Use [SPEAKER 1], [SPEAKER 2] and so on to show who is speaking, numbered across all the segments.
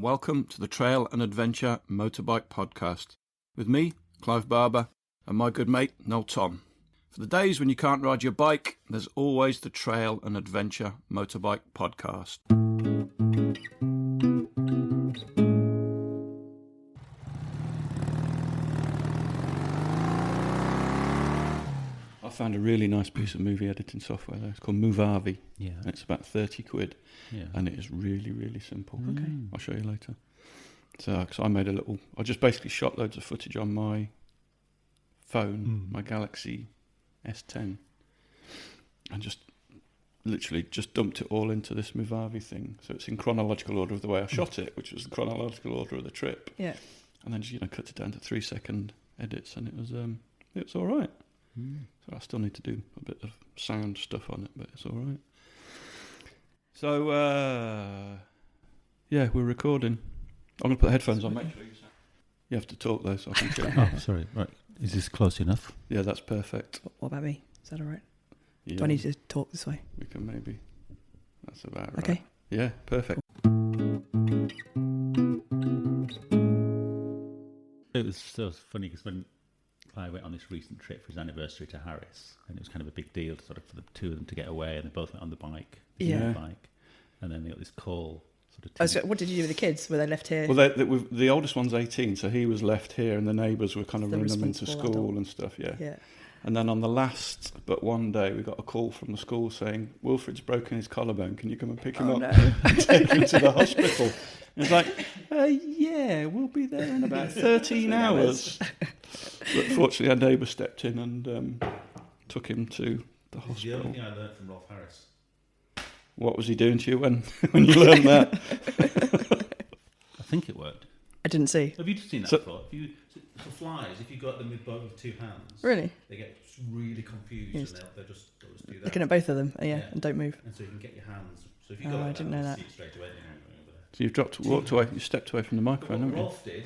[SPEAKER 1] welcome to the Trail and Adventure Motorbike Podcast with me, Clive Barber, and my good mate, Noel Tom. For the days when you can't ride your bike, there's always the Trail and Adventure Motorbike Podcast. I found a really nice piece of movie editing software there. It's called Movavi.
[SPEAKER 2] Yeah.
[SPEAKER 1] And it's about 30 quid.
[SPEAKER 2] Yeah.
[SPEAKER 1] And it is really, really simple.
[SPEAKER 2] Okay.
[SPEAKER 1] I'll show you later. So, cause I just basically shot loads of footage on my phone, my Galaxy S10, and just literally just dumped it all into this Movavi thing. So it's in chronological order of the way I shot it, which was the chronological order of the trip.
[SPEAKER 3] Yeah.
[SPEAKER 1] And then just, cut it down to 3-second edits, and it was all right. So I still need to do a bit of sound stuff on it, but it's all right. So, yeah, we're recording. I'm going to put the headphones on. Make sure you have to talk, though, so I can get
[SPEAKER 2] Oh, sorry. Right. Is this close enough?
[SPEAKER 1] Yeah, that's perfect.
[SPEAKER 3] What about me? Is that all right?
[SPEAKER 1] Yeah,
[SPEAKER 3] Do I need to talk this way?
[SPEAKER 1] we can maybe. That's about right.
[SPEAKER 3] Okay.
[SPEAKER 1] Yeah, perfect.
[SPEAKER 2] It was so funny because when Clive went on this recent trip for his anniversary to Harris, and it was kind of a big deal for the two of them to get away, and they both went on the bike.
[SPEAKER 3] Yeah.
[SPEAKER 2] And then they got this call.
[SPEAKER 3] What did you do with the kids? Were they left here?
[SPEAKER 1] Well, the oldest one's 18, so he was left here, and the neighbours were kind of
[SPEAKER 3] The
[SPEAKER 1] running them into
[SPEAKER 3] responsible
[SPEAKER 1] school
[SPEAKER 3] adult.
[SPEAKER 1] and stuff, yeah.
[SPEAKER 3] Yeah.
[SPEAKER 1] And then on the last but one day, we got a call from the school saying, Wilfred's broken his collarbone, can you come and pick him up and take him to the hospital? And it's like, yeah, we'll be there in about 13 hours. But fortunately, our neighbour stepped in and took him to the hospital.
[SPEAKER 2] The other thing I learned from Rolf Harris.
[SPEAKER 1] What was he doing to you when you learned that?
[SPEAKER 2] I think it worked.
[SPEAKER 3] I didn't see.
[SPEAKER 2] Have you seen that before? For flies, if you got them with both of two hands,
[SPEAKER 3] Really?
[SPEAKER 2] they get really confused and they'll just do that.
[SPEAKER 3] Looking at both of them, yeah, and don't move.
[SPEAKER 2] And so you can get your hands. So if you
[SPEAKER 3] Oh,
[SPEAKER 2] go like
[SPEAKER 3] I didn't know
[SPEAKER 2] you'll
[SPEAKER 3] that.
[SPEAKER 2] see it straight away. They know you're over there.
[SPEAKER 1] So you've walked away, you stepped away from the microphone, haven't you?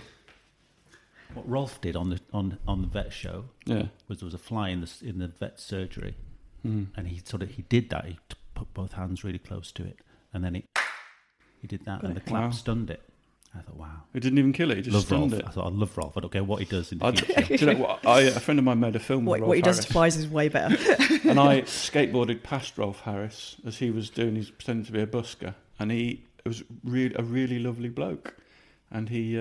[SPEAKER 2] What Rolf did on the vet show
[SPEAKER 1] Yeah.
[SPEAKER 2] was there was a fly in the vet surgery, and he did that. He put both hands really close to it, and then he did that, and the clap
[SPEAKER 1] Wow.
[SPEAKER 2] stunned it. I thought, wow,
[SPEAKER 1] He didn't even kill it, he just
[SPEAKER 2] love
[SPEAKER 1] stunned
[SPEAKER 2] Rolf.
[SPEAKER 1] it.
[SPEAKER 2] I thought, I love Rolf. I don't care what he does in the future.
[SPEAKER 1] Do you know what? A friend of mine made a film with Rolf
[SPEAKER 3] What he does
[SPEAKER 1] Harris,
[SPEAKER 3] to flies is way better.
[SPEAKER 1] and I skateboarded past Rolf Harris as he was he's pretending to be a busker, and he was a really lovely bloke, and he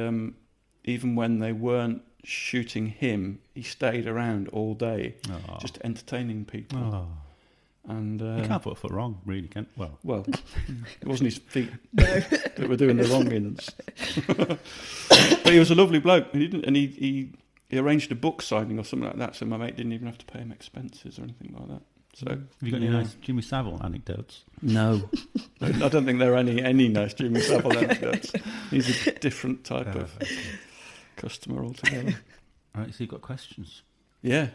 [SPEAKER 1] even when they weren't shooting him, he stayed around all day, just entertaining people.
[SPEAKER 2] Oh.
[SPEAKER 1] And
[SPEAKER 2] You can't put a foot wrong, really, can
[SPEAKER 1] well, it wasn't his feet that were doing the wrongings. But he was a lovely bloke, and he arranged a book signing or something like that, so my mate didn't even have to pay him expenses or anything like that. So,
[SPEAKER 2] Have you got any nice Jimmy Savile anecdotes?
[SPEAKER 1] No, I don't think there are any nice Jimmy Savile anecdotes. He's a different type of customer altogether.
[SPEAKER 2] All right, so you've got questions.
[SPEAKER 1] Yeah,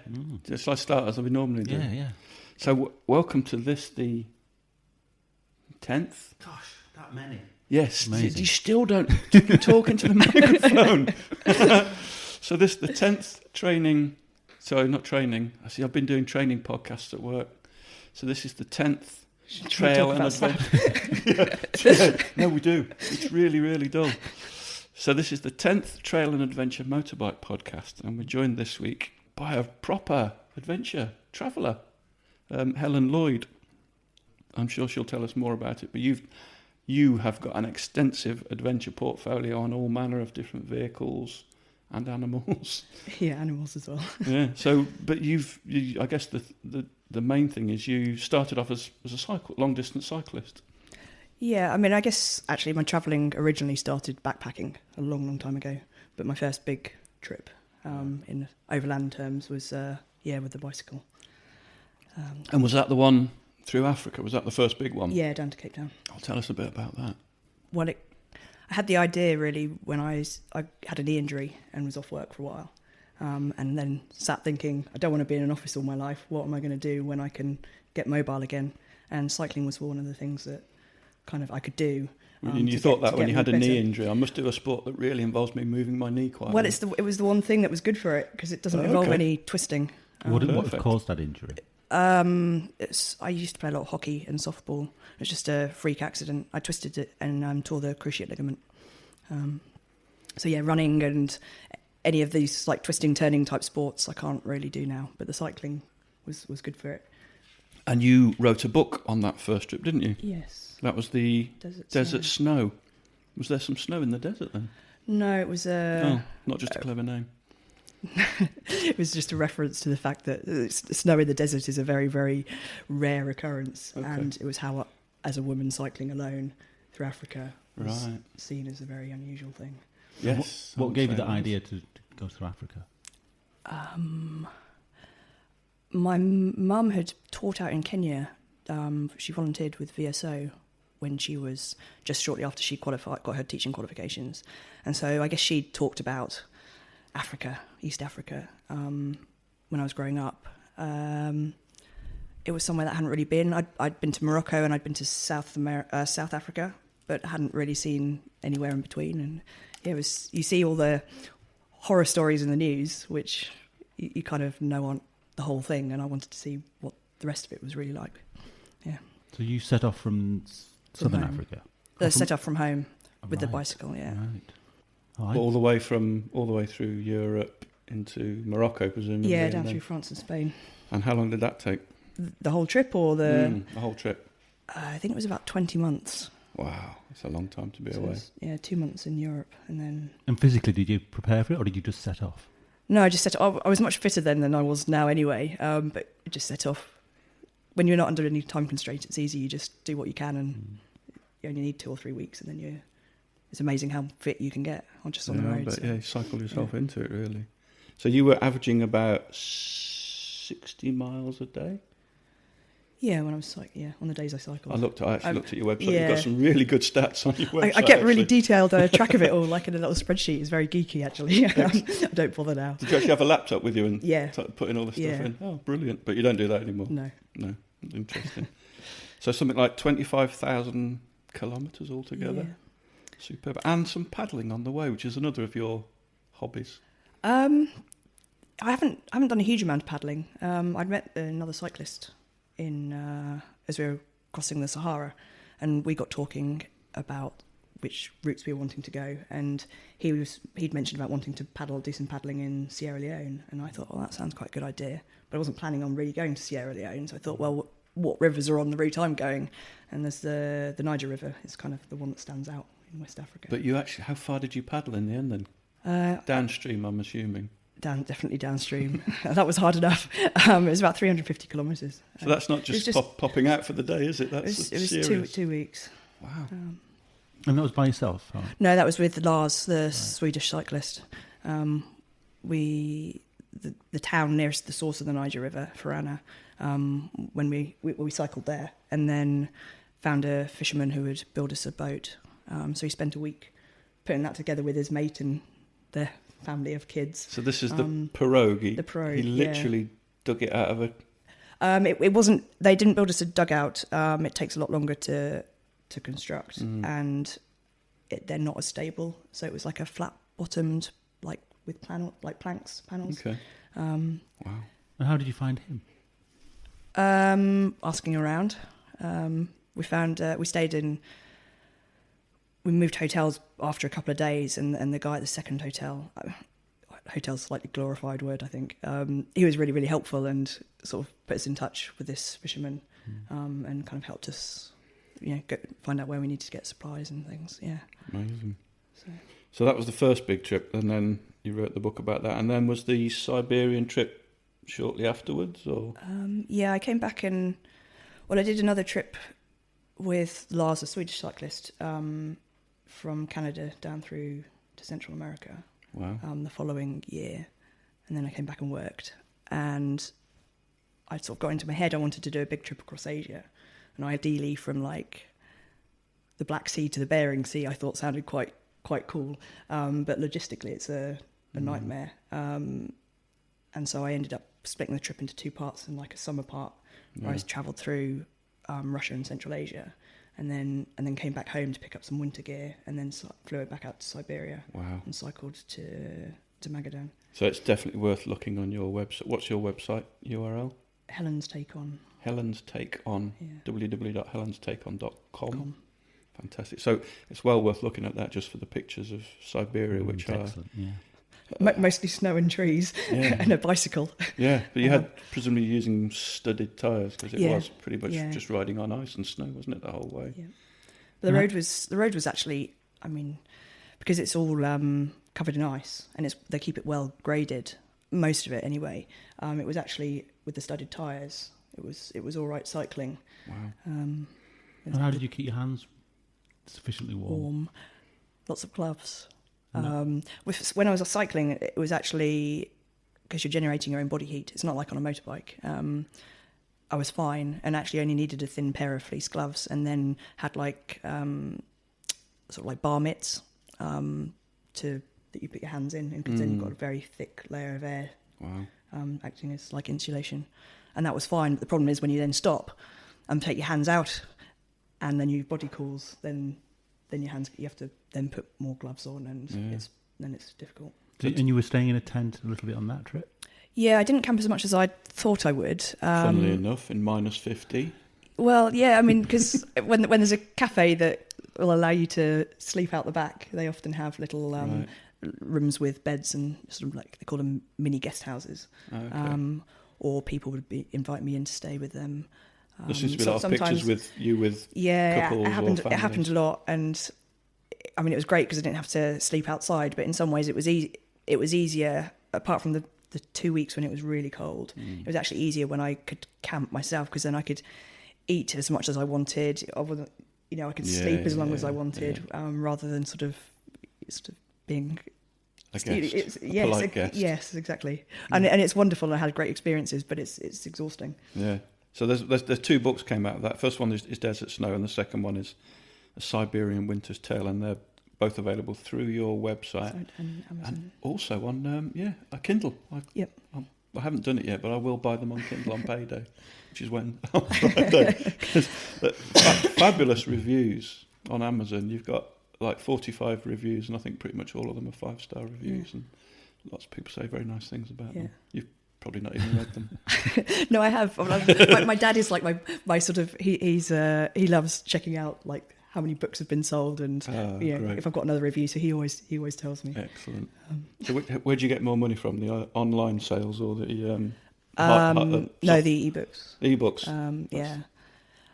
[SPEAKER 1] just like start as we normally do.
[SPEAKER 2] Yeah.
[SPEAKER 1] So welcome to the 10th.
[SPEAKER 2] Gosh, that many.
[SPEAKER 1] Yes,
[SPEAKER 2] Amazing.
[SPEAKER 1] you still don't talk into the microphone. So the 10th training. Sorry, not training. I've been doing training podcasts at work. So this is the 10th trail and adventure. Yeah. No, we do. It's really, really dull. So this is the 10th trail and adventure motorbike podcast, and we're joined this week by a proper adventure traveller, Helen Lloyd. I'm sure she'll tell us more about it, but you have got an extensive adventure portfolio on all manner of different vehicles and animals.
[SPEAKER 3] Yeah, animals as well.
[SPEAKER 1] Yeah. So, but I guess the main thing is you started off as a long distance cyclist.
[SPEAKER 3] Yeah, I mean, I guess actually my travelling originally started backpacking a long, long time ago, but my first big trip in overland terms was with the bicycle.
[SPEAKER 1] And was that the one through Africa? Was that the first big one?
[SPEAKER 3] Yeah, down to Cape Town.
[SPEAKER 1] Tell us a bit about that.
[SPEAKER 3] Well, I had the idea really when I had a knee injury and was off work for a while, and then sat thinking, I don't want to be in an office all my life. What am I going to do when I can get mobile again? And cycling was one of the things that kind of I could do.
[SPEAKER 1] And you thought that when you had a knee injury, I must do a sport that really involves me moving my knee quite. Well,
[SPEAKER 3] it was the one thing that was good for it because it doesn't involve any twisting.
[SPEAKER 2] What caused that injury?
[SPEAKER 3] I used to play a lot of hockey and softball. It was just a freak accident. I twisted it and tore the cruciate ligament. So yeah, running and any of these like twisting, turning type sports I can't really do now, but the cycling was good for it.
[SPEAKER 1] And you wrote a book on that first trip, didn't you?
[SPEAKER 3] Yes.
[SPEAKER 1] That was the Desert Snow. Was there some snow in the desert then?
[SPEAKER 3] No, it was
[SPEAKER 1] not just a clever name.
[SPEAKER 3] It was just a reference to the fact that snow in the desert is a very, very rare occurrence, and it was how, as a woman cycling alone through Africa, was seen as a very unusual thing.
[SPEAKER 1] Yes.
[SPEAKER 2] What gave you the idea to go through Africa?
[SPEAKER 3] My mum had taught out in Kenya. She volunteered with VSO when she was just shortly after she got her teaching qualifications. And so I guess she talked about Africa, East Africa, when I was growing up. It was somewhere that I hadn't really been. I'd been to Morocco and I'd been to South Africa, but hadn't really seen anywhere in between. And you see all the horror stories in the news, which you kind of know aren't the whole thing, and I wanted to see what the rest of it was really like. Yeah.
[SPEAKER 2] So you set off from Southern Africa?
[SPEAKER 3] Set off from home with the bicycle, yeah.
[SPEAKER 2] Right.
[SPEAKER 1] All the way through Europe into Morocco, presumably.
[SPEAKER 3] Yeah, down through France and Spain.
[SPEAKER 1] And how long did that take?
[SPEAKER 3] The whole trip, or the
[SPEAKER 1] whole trip?
[SPEAKER 3] I think it was about 20 months.
[SPEAKER 1] Wow, that's a long time to be away.
[SPEAKER 3] 2 months in Europe, and then.
[SPEAKER 2] And physically, did you prepare for it, or did you just set off?
[SPEAKER 3] No, I just set off. I was much fitter then than I was now anyway, but I just set off. When you're not under any time constraint, it's easy. You just do what you can, and you only need 2 or 3 weeks, and then it's amazing how fit you can get on the road.
[SPEAKER 1] But you cycle yourself into it, really. So you were averaging about 60 miles a day?
[SPEAKER 3] Yeah, when I was on the days I cycled.
[SPEAKER 1] I actually looked at your website. You've got some really good stats on your website.
[SPEAKER 3] I get really detailed track of it all, like in a little spreadsheet. It's very geeky, actually. I don't bother now.
[SPEAKER 1] Did you actually have a laptop with you and put in all the stuff
[SPEAKER 3] Yeah.
[SPEAKER 1] in? Oh, brilliant. But you don't do that anymore?
[SPEAKER 3] No.
[SPEAKER 1] Interesting. So something like 25,000 kilometres altogether?
[SPEAKER 3] Yeah.
[SPEAKER 1] Superb. And some paddling on the way, which is another of your hobbies.
[SPEAKER 3] I haven't done a huge amount of paddling. I'd met another cyclist as we were crossing the Sahara, and we got talking about which routes we were wanting to go, and he'd mentioned about wanting to do some paddling in Sierra Leone, and I thought, that sounds quite a good idea, but I wasn't planning on really going to Sierra Leone, so I thought, well, what rivers are on the route I'm going? And there's the Niger River is kind of the one that stands out in West Africa.
[SPEAKER 1] But how far did you paddle in the end then? Downstream, I'm assuming.
[SPEAKER 3] Definitely downstream. That was hard enough. It was about 350 kilometres.
[SPEAKER 1] So that's not just popping out for the day, is it?
[SPEAKER 3] It was 2 weeks.
[SPEAKER 1] Wow.
[SPEAKER 2] And that was by yourself? Or?
[SPEAKER 3] No, that was with Lars, the Swedish cyclist. The town nearest the source of the Niger River, Farana, when we cycled there, and then found a fisherman who would build us a boat. So he spent a week putting that together with his mate and their family of kids.
[SPEAKER 1] So this is the pirogue.
[SPEAKER 3] The pirogue.
[SPEAKER 1] He literally dug it out of a.
[SPEAKER 3] It wasn't. They didn't build us a dugout. It takes a lot longer to construct, and they're not as stable. So it was like a flat bottomed, like with planks panels.
[SPEAKER 1] Okay.
[SPEAKER 3] Wow.
[SPEAKER 2] And how did you find him?
[SPEAKER 3] Asking around. We moved hotels after a couple of days, and the guy at the second hotel's a slightly glorified word, I think. He was really, really helpful and sort of put us in touch with this fisherman, and kind of helped us, find out where we needed to get supplies and things. Yeah.
[SPEAKER 1] Amazing. So that was the first big trip, and then you wrote the book about that. And then was the Siberian trip shortly afterwards, or?
[SPEAKER 3] I came back I did another trip with Lars, a Swedish cyclist, from Canada down through to Central America.
[SPEAKER 1] Wow.
[SPEAKER 3] The following year, and then I came back and worked, and I sort of got into my head I wanted to do a big trip across Asia, and ideally from like the Black Sea to the Bering Sea I thought sounded quite cool, but logistically it's a nightmare, and so I ended up splitting the trip into 2 parts, and like a summer part where I travelled through Russia and Central Asia, and then came back home to pick up some winter gear, and then flew it back out to Siberia.
[SPEAKER 1] Wow.
[SPEAKER 3] And cycled to Magadan.
[SPEAKER 1] So it's definitely worth looking on your website. What's your website URL?
[SPEAKER 3] Helen's Take On.
[SPEAKER 1] Helen's Take On.
[SPEAKER 3] Yeah.
[SPEAKER 1] www.helenstakeon.com. Fantastic. So it's well worth looking at that just for the pictures of Siberia, which are
[SPEAKER 2] excellent. Yeah.
[SPEAKER 3] Mostly snow and trees
[SPEAKER 1] Yeah.
[SPEAKER 3] and a bicycle.
[SPEAKER 1] Yeah, but you had presumably using studded tyres because it
[SPEAKER 3] Yeah.
[SPEAKER 1] was pretty much
[SPEAKER 3] Yeah.
[SPEAKER 1] just riding on ice and snow, wasn't it, the whole way?
[SPEAKER 3] Yeah. But the road was actually, I mean, because it's all covered in ice and they keep it well graded, most of it anyway. It was actually with the studded tyres. It was all right cycling.
[SPEAKER 1] Wow.
[SPEAKER 2] And how did you keep your hands sufficiently warm?
[SPEAKER 3] Lots of gloves.
[SPEAKER 2] No.
[SPEAKER 3] When I was cycling, it was actually because you're generating your own body heat. It's not like on a motorbike. I was fine and actually only needed a thin pair of fleece gloves, and then had like sort of like bar mitts that you put your hands in, because then you've got a very thick layer of air
[SPEAKER 1] Wow.
[SPEAKER 3] acting as like insulation, and that was fine. But the problem is when you then stop and take your hands out, and then your body cools, then your hands, you have to then put more gloves on, and it's difficult.
[SPEAKER 2] And you were staying in a tent a little bit on that trip?
[SPEAKER 3] Yeah, I didn't camp as much as I thought I would.
[SPEAKER 1] Funnily enough, in -50.
[SPEAKER 3] Well, yeah, I mean, because when there's a cafe that will allow you to sleep out the back, they often have little
[SPEAKER 1] Right.
[SPEAKER 3] rooms with beds and sort of like, they call them mini guest houses.
[SPEAKER 1] Okay.
[SPEAKER 3] Or people would invite me in to stay with them.
[SPEAKER 1] There seems to be a lot of pictures with you with
[SPEAKER 3] Yeah,
[SPEAKER 1] couples
[SPEAKER 3] it happened.
[SPEAKER 1] or
[SPEAKER 3] It happened a lot, and I mean, it was great because I didn't have to sleep outside. But in some ways, it was easier. Apart from the 2 weeks when it was really cold, it was actually easier when I could camp myself, because then I could eat as much as I wanted. I wasn't, I could sleep as long as I wanted, rather than sort of being
[SPEAKER 1] a guest, a polite guest.
[SPEAKER 3] Yes, exactly. And it's wonderful. I had great experiences, but it's exhausting.
[SPEAKER 1] Yeah. So there's 2 books came out of that. First one is Desert Snow, and the second one is A Siberian Winter's Tale, and they're both available through your website
[SPEAKER 3] And Amazon.
[SPEAKER 1] and also on a Kindle. I haven't done it yet, but I will buy them on Kindle on payday, which is when on Friday. Fabulous reviews on Amazon. You've got like 45 reviews, and I think pretty much all of them are 5-star reviews, and lots of people say very nice things about them. You've probably not even read them.
[SPEAKER 3] No, I have. My dad is like my sort of, he loves checking out like how many books have been sold, and
[SPEAKER 1] great.
[SPEAKER 3] if I've got another review, so he always tells me.
[SPEAKER 1] Excellent. So where do you get more money from, the online sales or the
[SPEAKER 3] no, the ebooks.
[SPEAKER 1] Ebooks.
[SPEAKER 3] Yeah,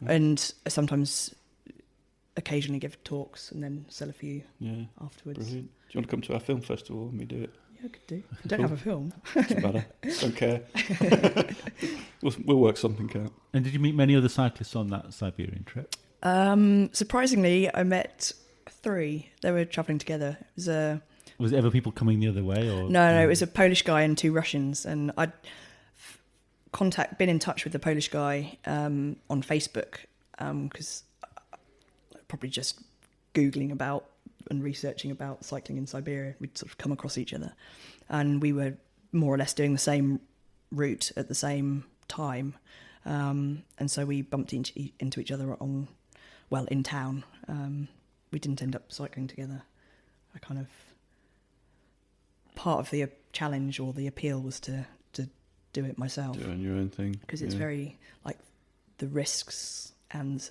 [SPEAKER 3] and sometimes occasionally give talks and then sell a few afterwards.
[SPEAKER 1] Brilliant. Do you want to come to our film festival and we do it?
[SPEAKER 3] Yeah, I could do. I don't have a film.
[SPEAKER 1] Doesn't matter. Don't care. We'll work something out.
[SPEAKER 2] And did you meet many other cyclists on that Siberian trip?
[SPEAKER 3] Surprisingly, I met 3. They were travelling together. It was
[SPEAKER 2] it ever people coming the other way? Or
[SPEAKER 3] No, it was a Polish guy and 2 Russians, and I'd been in touch with the Polish guy on Facebook, because probably just Googling about and researching about cycling in Siberia, we'd sort of come across each other, and we were more or less doing the same route at the same time, and so we bumped into each other in town. We didn't end up cycling together. I kind of, part of the challenge or the appeal was to do it myself.
[SPEAKER 1] Doing your own thing.
[SPEAKER 3] Because it's very, like, the risks and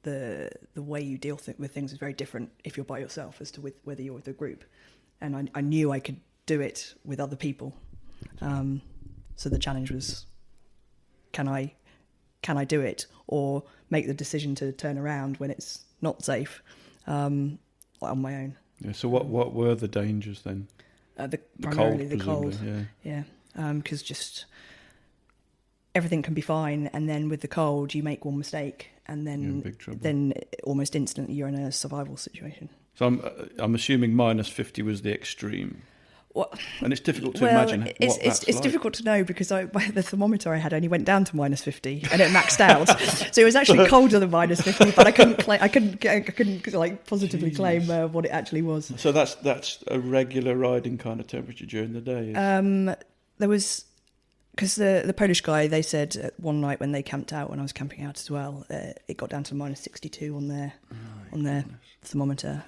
[SPEAKER 3] the way you deal with things is very different if you're by yourself as to whether you're with a group. And I knew I could do it with other people. So the challenge was, can I do it, or make the decision to turn around when it's not safe on my own?
[SPEAKER 1] Yeah. So what were the dangers then?
[SPEAKER 3] Primarily the cold.
[SPEAKER 1] Presumably,
[SPEAKER 3] Yeah. Because just everything can be fine, and then with the cold, you make one mistake, and then
[SPEAKER 1] you're in big trouble.
[SPEAKER 3] Then almost instantly you're in a survival situation.
[SPEAKER 1] So I'm assuming -50 was the extreme.
[SPEAKER 3] Well,
[SPEAKER 1] and it's difficult to imagine
[SPEAKER 3] it's
[SPEAKER 1] like.
[SPEAKER 3] difficult to know, because the thermometer I had only went down to -50 and it maxed out, so it was actually colder than -50. But I couldn't like positively claim what it actually was.
[SPEAKER 1] So that's a regular riding kind of temperature during the day.
[SPEAKER 3] There was, because the Polish guy, they said one night when they camped out, when I was camping out as well, it got down to -62 on their thermometer.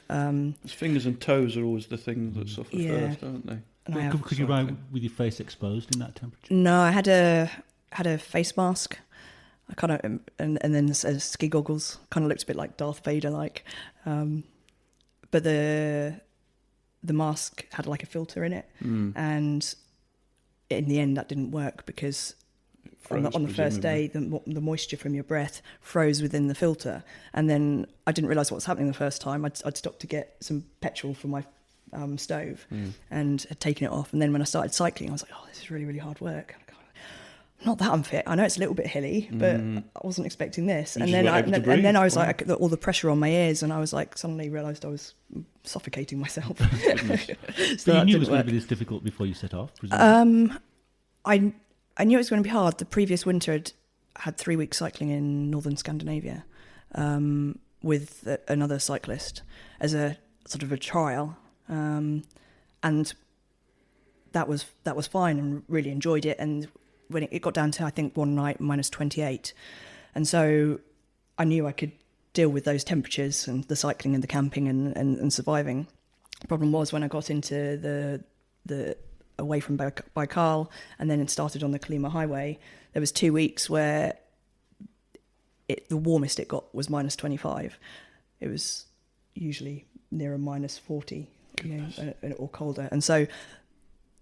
[SPEAKER 1] His fingers and toes are always the thing that suffer first, aren't they?
[SPEAKER 2] Could you ride with your face exposed in that temperature?
[SPEAKER 3] No, I had a face mask, I kind of and then ski goggles kind of looked a bit like Darth Vader like, but the mask had like a filter in it, and in the end that didn't work because on the first day the moisture from your breath froze within the filter, and then I didn't realise what was happening the first time. I'd stopped to get some petrol for my stove and had taken it off, and then when I started cycling I was like, oh, this is really, really hard work. Not that unfit. I know it's a little bit hilly, but I wasn't expecting this. And then I was like, all the pressure on my ears, and I was like, suddenly realised I was suffocating myself.
[SPEAKER 2] So you knew it was going to be this difficult before you set off, presumably?
[SPEAKER 3] I knew it was going to be hard. The previous winter I'd had 3 weeks cycling in northern Scandinavia with another cyclist as a sort of a trial, and that was fine and really enjoyed it. And when it got down to, I think, one night minus 28, and so I knew I could deal with those temperatures and the cycling and the camping and surviving. The problem was when I got into the away from Baikal and then it started on the Klima Highway, there was 2 weeks where the warmest it got was minus 25. It was usually nearer minus 40, or colder. And so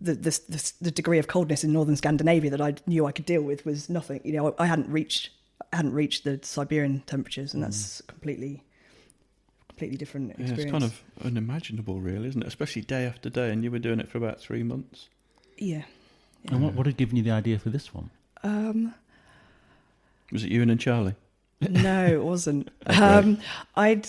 [SPEAKER 3] the degree of coldness in northern Scandinavia that I knew I could deal with was nothing. I hadn't reached the Siberian temperatures, and that's completely different experience.
[SPEAKER 1] It's kind of unimaginable, really, isn't it? Especially day after day, and you were doing it for about 3 months.
[SPEAKER 3] Yeah.
[SPEAKER 2] And what had given you the idea for this one?
[SPEAKER 1] Was it Ewan and Charlie?
[SPEAKER 3] No, it wasn't. I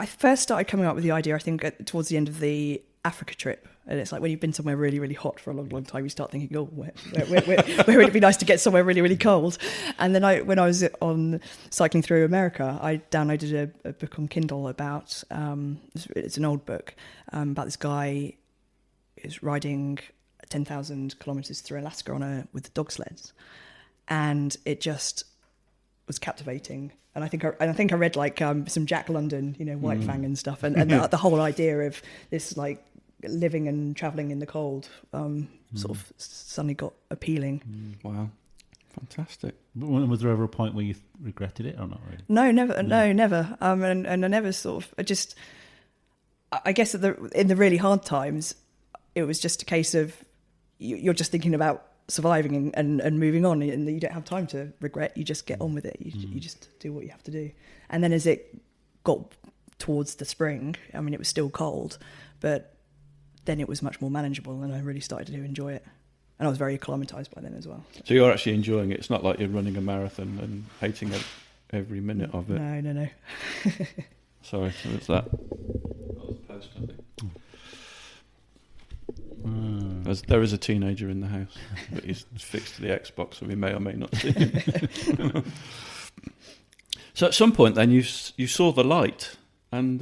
[SPEAKER 3] first started coming up with the idea, I think, towards the end of the Africa trip. And it's like when you've been somewhere really, really hot for a long, long time, you start thinking, oh, where would it be nice to get somewhere really, really cold? And then when I was on cycling through America, I downloaded a book on Kindle about, it's an old book, about this guy who's riding 10,000 kilometres through Alaska with dog sleds. And it just was captivating. And I think I read like some Jack London, White Fang and stuff. And the whole idea of this like living and travelling in the cold sort of suddenly got appealing.
[SPEAKER 1] Wow. Fantastic.
[SPEAKER 2] Was there ever a point where you regretted it or not really?
[SPEAKER 3] No, never. No, never. And I never sort of, I guess in the really hard times, it was just a case of you're just thinking about surviving and moving on, and you don't have time to regret. You just get on with it. You just do what you have to do. And then as it got towards the spring, I mean, it was still cold, but then it was much more manageable, and I really started to enjoy it. And I was very acclimatized by then as well.
[SPEAKER 1] So you're actually enjoying it. It's not like you're running a marathon and hating every minute of it.
[SPEAKER 3] No.
[SPEAKER 1] Sorry, so it's that. Post, I think. There is a teenager in the house, but he's fixed to the Xbox, so we may or may not see him. So at some point then you saw the light and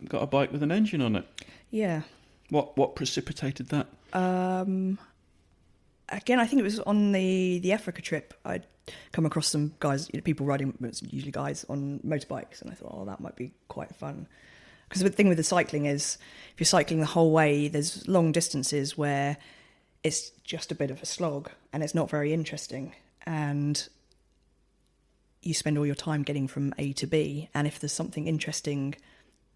[SPEAKER 1] got a bike with an engine on it. Yeah. What precipitated that?
[SPEAKER 3] Again, I think it was on the Africa trip. I'd come across some guys, people riding, usually guys, on motorbikes, and I thought, oh, that might be quite fun. Because the thing with the cycling is, if you're cycling the whole way, there's long distances where it's just a bit of a slog and it's not very interesting. And you spend all your time getting from A to B. And if there's something interesting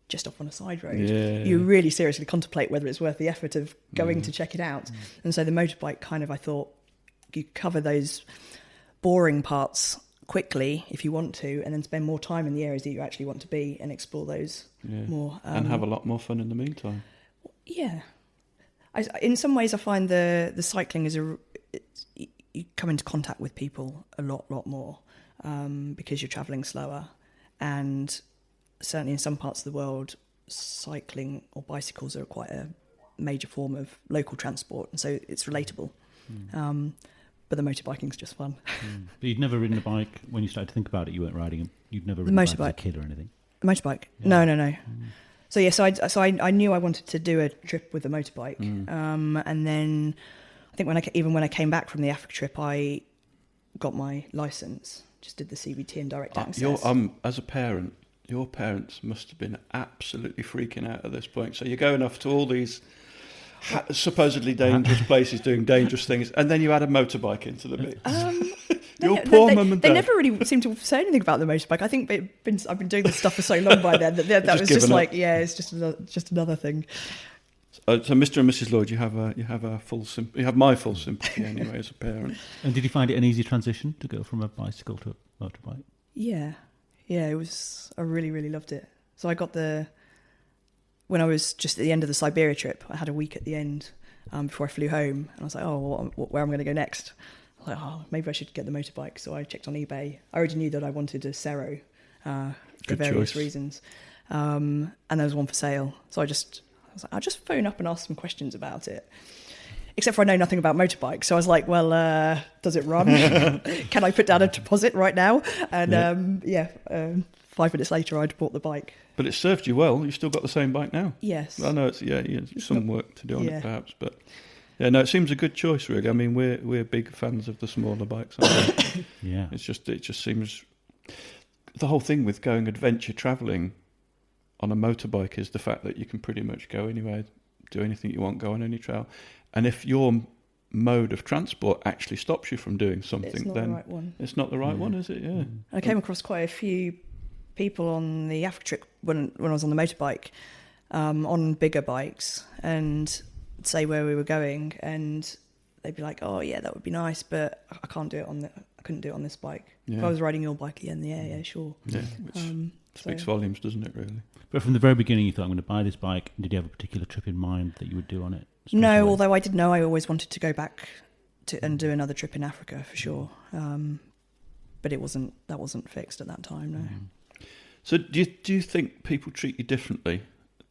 [SPEAKER 3] just off on a side road, you really seriously contemplate whether it's worth the effort of going to check it out. And so the motorbike kind of, I thought, you cover those boring parts quickly if you want to, and then spend more time in the areas that you actually want to be and explore those more.
[SPEAKER 1] And have a lot more fun in the meantime.
[SPEAKER 3] Yeah. In some ways I find the cycling is you come into contact with people a lot more because you're travelling slower, and certainly in some parts of the world cycling or bicycles are quite a major form of local transport, and so it's relatable. But the motorbiking's just fun.
[SPEAKER 2] But you'd never ridden a bike when you started to think about it. You weren't riding. You'd never ridden a bike as a kid or anything.
[SPEAKER 3] The motorbike? Yeah. No. So yeah, so I knew I wanted to do a trip with a motorbike, and then I think when I came back from the Africa trip, I got my license. Just did the CBT and direct access.
[SPEAKER 1] As a parent, your parents must have been absolutely freaking out at this point. So you're going off to all these supposedly dangerous places doing dangerous things, and then you add a motorbike into the mix. Your
[SPEAKER 3] They-
[SPEAKER 1] poor
[SPEAKER 3] they-
[SPEAKER 1] mum and
[SPEAKER 3] They
[SPEAKER 1] dad.
[SPEAKER 3] never really seem to say anything about the motorbike. I think I've been doing this stuff for so long by then that
[SPEAKER 1] just
[SPEAKER 3] was just
[SPEAKER 1] given up.
[SPEAKER 3] like, yeah, it's just another thing.
[SPEAKER 1] So, Mr. and Mrs. Lloyd, you have you have my full sympathy anyway as a parent.
[SPEAKER 2] And did you find it an easy transition to go from a bicycle to a motorbike?
[SPEAKER 3] Yeah, it was. I really, really loved it. So I got when I was just at the end of the Siberia trip, I had a week at the end before I flew home, and I was like, oh, where am I going to go next? I was like, oh, maybe I should get the motorbike. So I checked on eBay. I already knew that I wanted a Cero for
[SPEAKER 1] Good
[SPEAKER 3] various
[SPEAKER 1] choice.
[SPEAKER 3] reasons, and there was one for sale. So I was like, I'll just phone up and ask some questions about it. Except for I know nothing about motorbikes, so I was like, well, does it run? Can I put down a deposit right now? And 5 minutes later, I'd bought the bike.
[SPEAKER 1] But it served you well. You've still got the same bike now.
[SPEAKER 3] Yes.
[SPEAKER 1] I know it's some work to do on
[SPEAKER 3] Yeah.
[SPEAKER 1] it perhaps, but yeah, no, it seems a good choice really. I mean, we're big fans of the smaller bikes. Aren't we?
[SPEAKER 2] Yeah.
[SPEAKER 1] it just seems the whole thing with going adventure travelling on a motorbike is the fact that you can pretty much go anywhere, do anything you want, go on any trail, and if your mode of transport actually stops you from doing something,
[SPEAKER 3] It's not
[SPEAKER 1] then
[SPEAKER 3] the right one.
[SPEAKER 1] it's not the right one, is it? Yeah.
[SPEAKER 3] I came across quite a few people on the Africa trip when I was on the motorbike, on bigger bikes, and say where we were going, and they'd be like, "Oh yeah, that would be nice, but I couldn't do it on this bike.
[SPEAKER 1] Yeah.
[SPEAKER 3] If I was riding your bike, yeah, sure."
[SPEAKER 1] Yeah, which speaks
[SPEAKER 3] So-
[SPEAKER 1] volumes, doesn't it? Really.
[SPEAKER 2] But from the very beginning, you thought, I'm going to buy this bike. Did you have a particular trip in mind that you would do on it? straight
[SPEAKER 3] No,
[SPEAKER 2] away?
[SPEAKER 3] although I did know I always wanted to go back and do another trip in Africa for sure. But that wasn't fixed at that time. No.
[SPEAKER 1] So do you think people treat you differently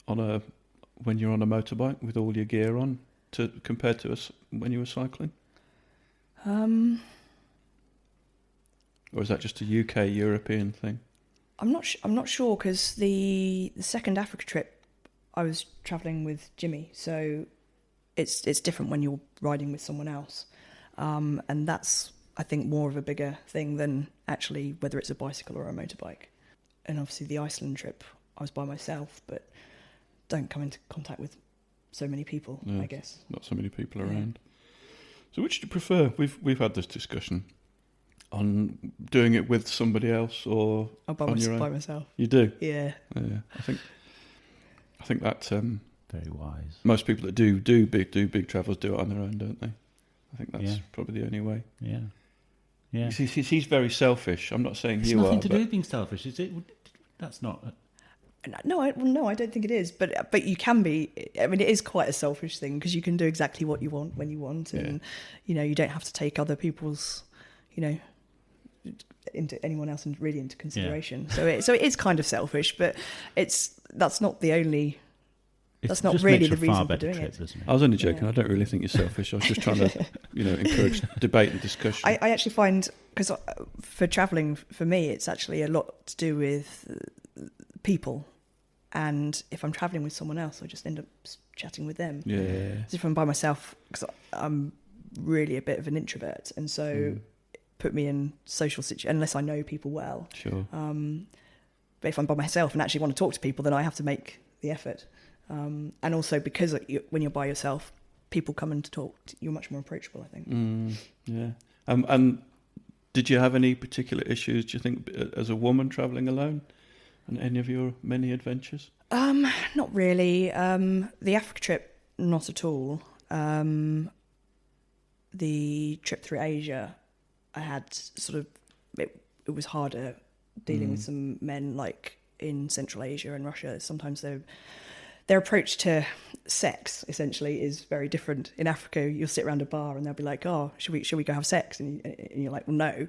[SPEAKER 1] when you're on a motorbike with all your gear on compared to when you were cycling? Or is that just a UK European thing?
[SPEAKER 3] I'm not sure because the second Africa trip I was travelling with Jimmy, so it's different when you're riding with someone else, and that's I think more of a bigger thing than actually whether it's a bicycle or a motorbike. And obviously the Iceland trip I was by myself, but don't come into contact with so many people.
[SPEAKER 1] No,
[SPEAKER 3] I guess
[SPEAKER 1] not so many people
[SPEAKER 3] Yeah.
[SPEAKER 1] around. So which do you prefer? We've had this discussion on doing it with somebody else or
[SPEAKER 3] I'm by
[SPEAKER 1] on your own.
[SPEAKER 3] myself.
[SPEAKER 1] You do?
[SPEAKER 3] Yeah.
[SPEAKER 1] Yeah. I think that
[SPEAKER 2] Very wise.
[SPEAKER 1] most people that do big travels do it on their own, don't they? I think that's
[SPEAKER 2] Yeah.
[SPEAKER 1] probably the only way.
[SPEAKER 2] Yeah. Yeah.
[SPEAKER 1] He's very selfish. I'm not saying
[SPEAKER 2] It's
[SPEAKER 1] you
[SPEAKER 2] nothing
[SPEAKER 1] are,
[SPEAKER 2] to
[SPEAKER 1] but
[SPEAKER 2] do with being selfish, is it? That's not.
[SPEAKER 3] No, I don't think it is. But you can be. I mean, it is quite a selfish thing because you can do exactly what you want when you want, and you don't have to take other people's, into anyone else into consideration. So it is kind of selfish, but that's not the only. That's not
[SPEAKER 2] just
[SPEAKER 3] really
[SPEAKER 2] makes
[SPEAKER 3] the
[SPEAKER 2] a far
[SPEAKER 3] reason for
[SPEAKER 2] better
[SPEAKER 3] doing
[SPEAKER 2] trip,
[SPEAKER 3] it.
[SPEAKER 2] doesn't it?
[SPEAKER 1] I was only joking.
[SPEAKER 3] Yeah.
[SPEAKER 1] I don't really think you're selfish. I was just trying to, encourage debate and discussion.
[SPEAKER 3] I actually find because for travelling for me, it's actually a lot to do with people, and if I'm travelling with someone else, I just end up chatting with them.
[SPEAKER 1] Yeah.
[SPEAKER 3] As if I'm by myself, because I'm really a bit of an introvert, and so put me in social situations unless I know people well.
[SPEAKER 1] Sure.
[SPEAKER 3] But if I'm by myself and actually want to talk to people, then I have to make the effort. And also because when you're by yourself, people come in to talk. You're much more approachable, I think.
[SPEAKER 1] Yeah. And did you have any particular issues, do you think, as a woman travelling alone on any of your many adventures?
[SPEAKER 3] Not really. The Africa trip, not at all. The trip through Asia, I had sort of it was harder dealing with some men like in Central Asia and Russia. Sometimes their approach to sex essentially is very different. In Africa, you'll sit around a bar and they'll be like, "Oh, should we go have sex?" And you're like, "Well, no."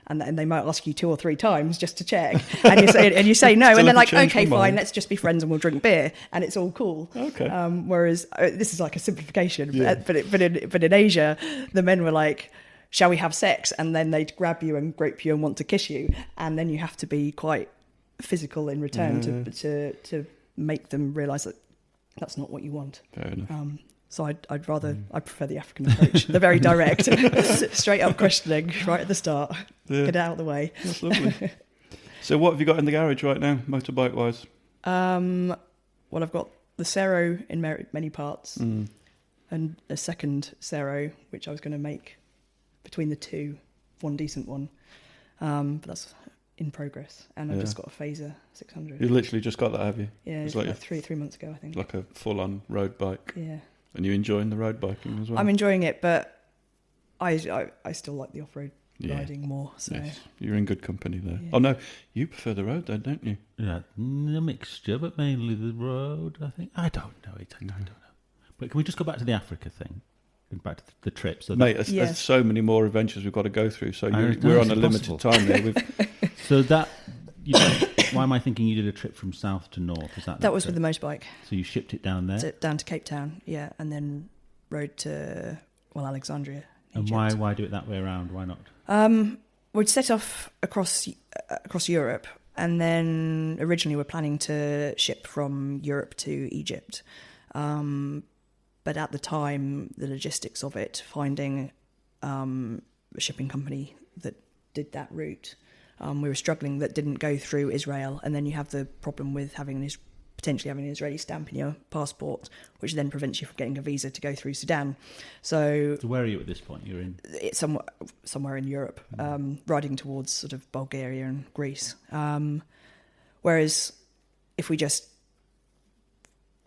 [SPEAKER 3] And they might ask you 2 or 3 times just to check, and you say no,
[SPEAKER 1] Still
[SPEAKER 3] and they're
[SPEAKER 1] haven't
[SPEAKER 3] like,
[SPEAKER 1] changed
[SPEAKER 3] "Okay,
[SPEAKER 1] my
[SPEAKER 3] fine,
[SPEAKER 1] mind."
[SPEAKER 3] let's just be friends and we'll drink beer, and it's all cool."
[SPEAKER 1] Okay.
[SPEAKER 3] Whereas this is like a simplification,
[SPEAKER 1] Yeah.
[SPEAKER 3] but in Asia, the men were like, "Shall we have sex?" And then they'd grab you and grape you and want to kiss you, and then you have to be quite physical in return to make them realise that that's not what you want.
[SPEAKER 1] Fair enough.
[SPEAKER 3] So I prefer the African approach, the very direct, straight up questioning right at the start.
[SPEAKER 1] Yeah.
[SPEAKER 3] Get it out of the way.
[SPEAKER 1] That's lovely. So what have you got in the garage right now, motorbike-wise?
[SPEAKER 3] Well, I've got the Cero in many parts. a second Cero, which I was going to make between the two, one decent one. But that's in progress. And I've just got a Phaser 600.
[SPEAKER 1] You literally just got that, have you?
[SPEAKER 3] Yeah, it's like three months ago, I think.
[SPEAKER 1] Like a full-on road bike.
[SPEAKER 3] Yeah.
[SPEAKER 1] And you enjoying the road biking as well?
[SPEAKER 3] I'm enjoying it, but I still like the off-road riding more. So
[SPEAKER 1] yes. You're in good company there.
[SPEAKER 3] Yeah.
[SPEAKER 1] Oh no, you prefer the road then, don't you?
[SPEAKER 2] Yeah, a mixture, but mainly the road, I think. I don't know. I don't know. But can we just go back to the Africa thing? Back to the trip. So
[SPEAKER 1] mate, there's so many more adventures we've got to go through. So we're on a limited time there.
[SPEAKER 2] So that, why am I thinking you did a trip from south to north? Is
[SPEAKER 3] that was with the motorbike.
[SPEAKER 2] So you shipped it down there?
[SPEAKER 3] Down to Cape Town, yeah, and then rode to Alexandria.
[SPEAKER 2] And
[SPEAKER 3] Egypt.
[SPEAKER 2] why do it that way around? Why not?
[SPEAKER 3] We'd set off across Europe, and then originally we're planning to ship from Europe to Egypt. But at the time, the logistics of it, finding a shipping company that did that route, we were struggling, that didn't go through Israel. And then you have the problem with potentially having an Israeli stamp in your passport, which then prevents you from getting a visa to go through Sudan. So
[SPEAKER 2] where are you at this point? You're in?
[SPEAKER 3] It's somewhere in Europe, riding towards sort of Bulgaria and Greece. Whereas if we just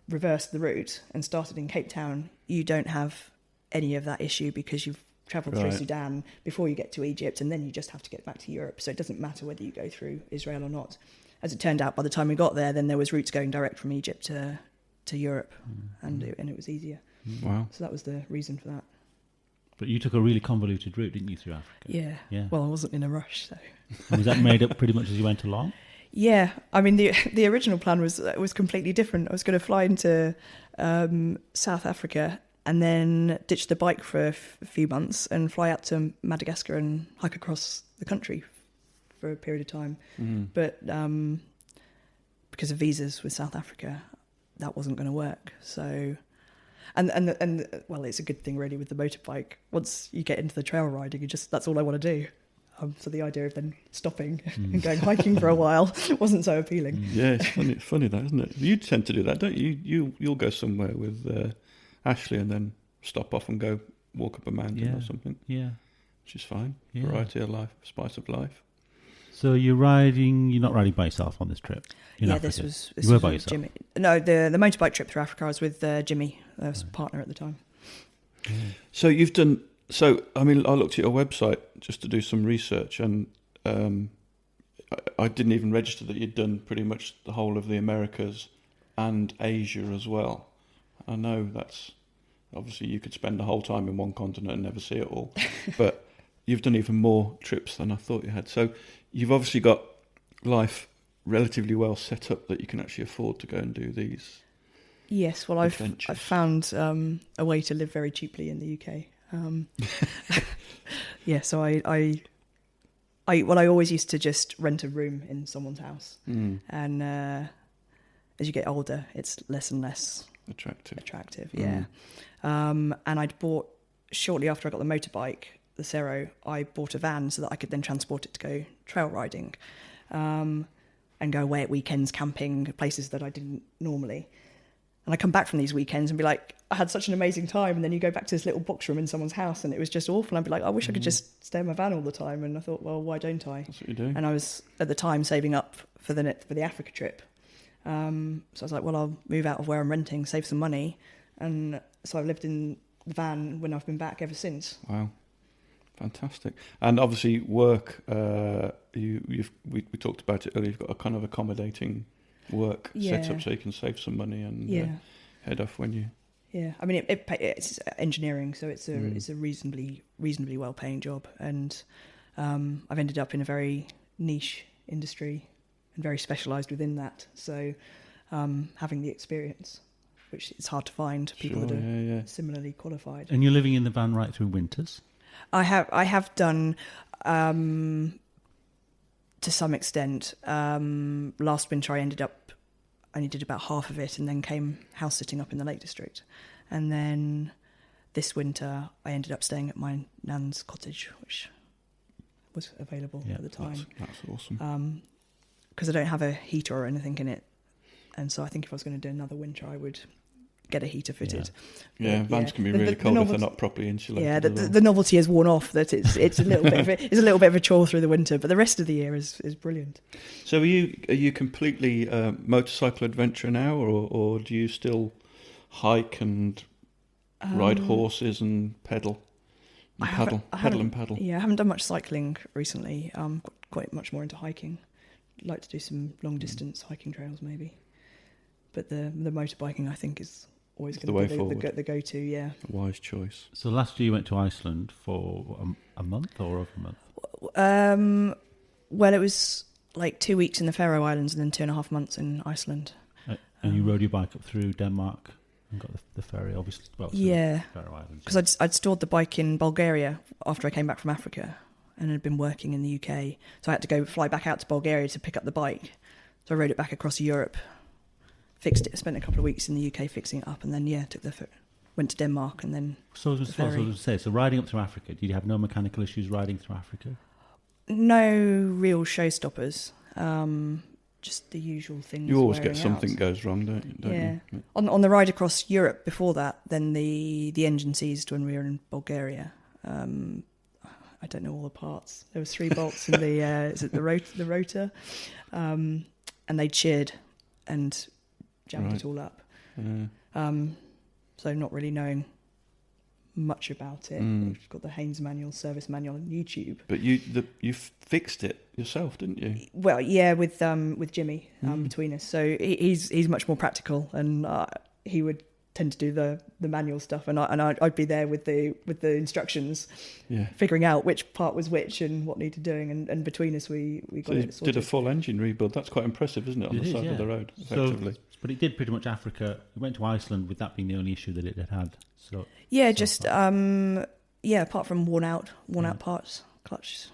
[SPEAKER 3] reversed the route and started in Cape Town, you don't have any of that issue because you've travelled through Sudan before you get to Egypt, and then you just have to get back to Europe. So it doesn't matter whether you go through Israel or not. As it turned out, by the time we got there, then there was routes going direct from Egypt to Europe, and it was easier.
[SPEAKER 1] Wow!
[SPEAKER 3] So that was the reason for that.
[SPEAKER 2] But you took a really convoluted route, didn't you, through Africa?
[SPEAKER 3] Yeah. Well, I wasn't in a rush, so.
[SPEAKER 2] And was that made up pretty much as you went along?
[SPEAKER 3] Yeah, I mean the original plan was completely different. I was going to fly into South Africa and then ditch the bike for a few months and fly out to Madagascar and hike across the country for a period of time. But because of visas with South Africa, that wasn't going to work. So, and well, it's a good thing really with the motorbike. Once you get into the trail riding, that's all I want to do. So the idea of then stopping and going hiking for a while wasn't so appealing.
[SPEAKER 1] Yeah, it's funny that, isn't it? You tend to do that, don't you? You'll go somewhere with Ashley and then stop off and go walk up a mountain or something. Yeah, which is fine. Yeah. Variety of life, spice of life.
[SPEAKER 2] So you're not riding by yourself on this trip?
[SPEAKER 3] This was
[SPEAKER 2] by yourself?
[SPEAKER 3] Jimmy. No, the motorbike trip through Africa, I was with Jimmy, I was a partner at the time.
[SPEAKER 1] So you've done. So, I mean, I looked at your website just to do some research, and I didn't even register that you'd done pretty much the whole of the Americas and Asia as well. I know that's obviously you could spend the whole time in one continent and never see it all, but you've done even more trips than I thought you had. So you've obviously got life relatively well set up that you can actually afford to go and do these.
[SPEAKER 3] Yes, well, I've found a way to live very cheaply in the UK. So I always used to just rent a room in someone's house, and as you get older, it's less and less attractive. Yeah, and I'd bought shortly after I got the motorbike, the Cero. I bought a van so that I could then transport it to go trail riding, and go away at weekends camping, places that I didn't normally. And I come back from these weekends and be like, I had such an amazing time. And then you go back to this little box room in someone's house and it was just awful. And I'd be like, I wish I could just stay in my van all the time. And I thought, well, why don't I?
[SPEAKER 1] That's what you do.
[SPEAKER 3] And I was at the time saving up for the Africa trip. So I was like, well, I'll move out of where I'm renting, save some money. And so I've lived in the van when I've been back ever since.
[SPEAKER 1] Wow. Fantastic. And obviously work, we talked about it earlier, you've got a kind of accommodating work set up so you can save some money and head off when you.
[SPEAKER 3] Yeah, I mean it's engineering, so it's a reasonably well paying job, and I've ended up in a very niche industry and very specialised within that. So having the experience, which it's hard to find people that are similarly qualified.
[SPEAKER 2] And you're living in the van right through winters?
[SPEAKER 3] I have done. To some extent, last winter I only did about half of it and then came house sitting up in the Lake District. And then this winter I ended up staying at my nan's cottage, which was available at the time.
[SPEAKER 1] That's awesome.
[SPEAKER 3] Because I don't have a heater or anything in it. And so I think if I was going to do another winter, I would get a heater fitted.
[SPEAKER 1] Yeah,
[SPEAKER 3] But,
[SPEAKER 1] vans can be really cold if they're not properly insulated.
[SPEAKER 3] Yeah,
[SPEAKER 1] as well.
[SPEAKER 3] the novelty has worn off. That it's a little bit of a chore through the winter, but the rest of the year is brilliant.
[SPEAKER 1] So are you completely motorcycle adventurer now, or do you still hike and ride horses and pedal? Pedal.
[SPEAKER 3] Yeah, I haven't done much cycling recently. Got quite much more into hiking. I'd like to do some long distance hiking trails maybe. But the motorbiking, I think, is always going to be the go-to. Yeah.
[SPEAKER 1] A wise choice.
[SPEAKER 2] So last year you went to Iceland for a month or over a month?
[SPEAKER 3] Well, it was like 2 weeks in the Faroe Islands and then 2.5 months in Iceland.
[SPEAKER 2] And you rode your bike up through Denmark and got the ferry, obviously. Well,
[SPEAKER 3] yeah,
[SPEAKER 2] Faroe Islands.
[SPEAKER 3] because I'd stored the bike in Bulgaria after I came back from Africa and had been working in the UK. So I had to fly back out to Bulgaria to pick up the bike. So I rode it back across Europe, fixed it, spent a couple of weeks in the UK fixing it up, and then went to Denmark and then.
[SPEAKER 2] So I was going to say, so riding up through Africa, did you have no mechanical issues riding through Africa?
[SPEAKER 3] No real showstoppers. Just the usual things.
[SPEAKER 1] You always get something goes wrong, don't you?
[SPEAKER 3] Yeah. On the ride across Europe before that, then the engine seized when we were in Bulgaria. I don't know all the parts. There was 3 bolts in the is it the rotor, and they sheared and jammed it all up. So not really knowing much about it. We've got the Haynes manual, service manual on YouTube.
[SPEAKER 1] But you fixed it yourself, didn't you?
[SPEAKER 3] Well, yeah, with Jimmy between us. So he's much more practical, and he would tend to do the manual stuff, and I'd be there with the instructions, figuring out which part was which and what needed doing, and between us we got it sorted.
[SPEAKER 1] Did a full engine rebuild. That's quite impressive, isn't it, on the side of the road, effectively.
[SPEAKER 2] But it did pretty much Africa. You went to Iceland with that being the only issue that it had.
[SPEAKER 3] Apart from worn out parts, clutch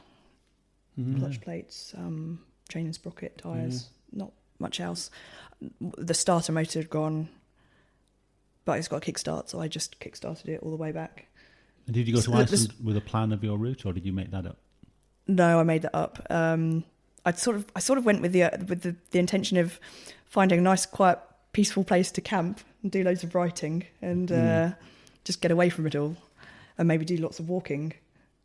[SPEAKER 3] plates, chain and sprocket, tyres, not much else. The starter motor had gone, but it's got a kickstart, so I just kickstarted it all the way back.
[SPEAKER 2] And did you go to Iceland with a plan of your route, or did you make that up?
[SPEAKER 3] No, I made that up. I sort of went with the intention of finding a nice, quiet, peaceful place to camp and do loads of writing and just get away from it all, and maybe do lots of walking.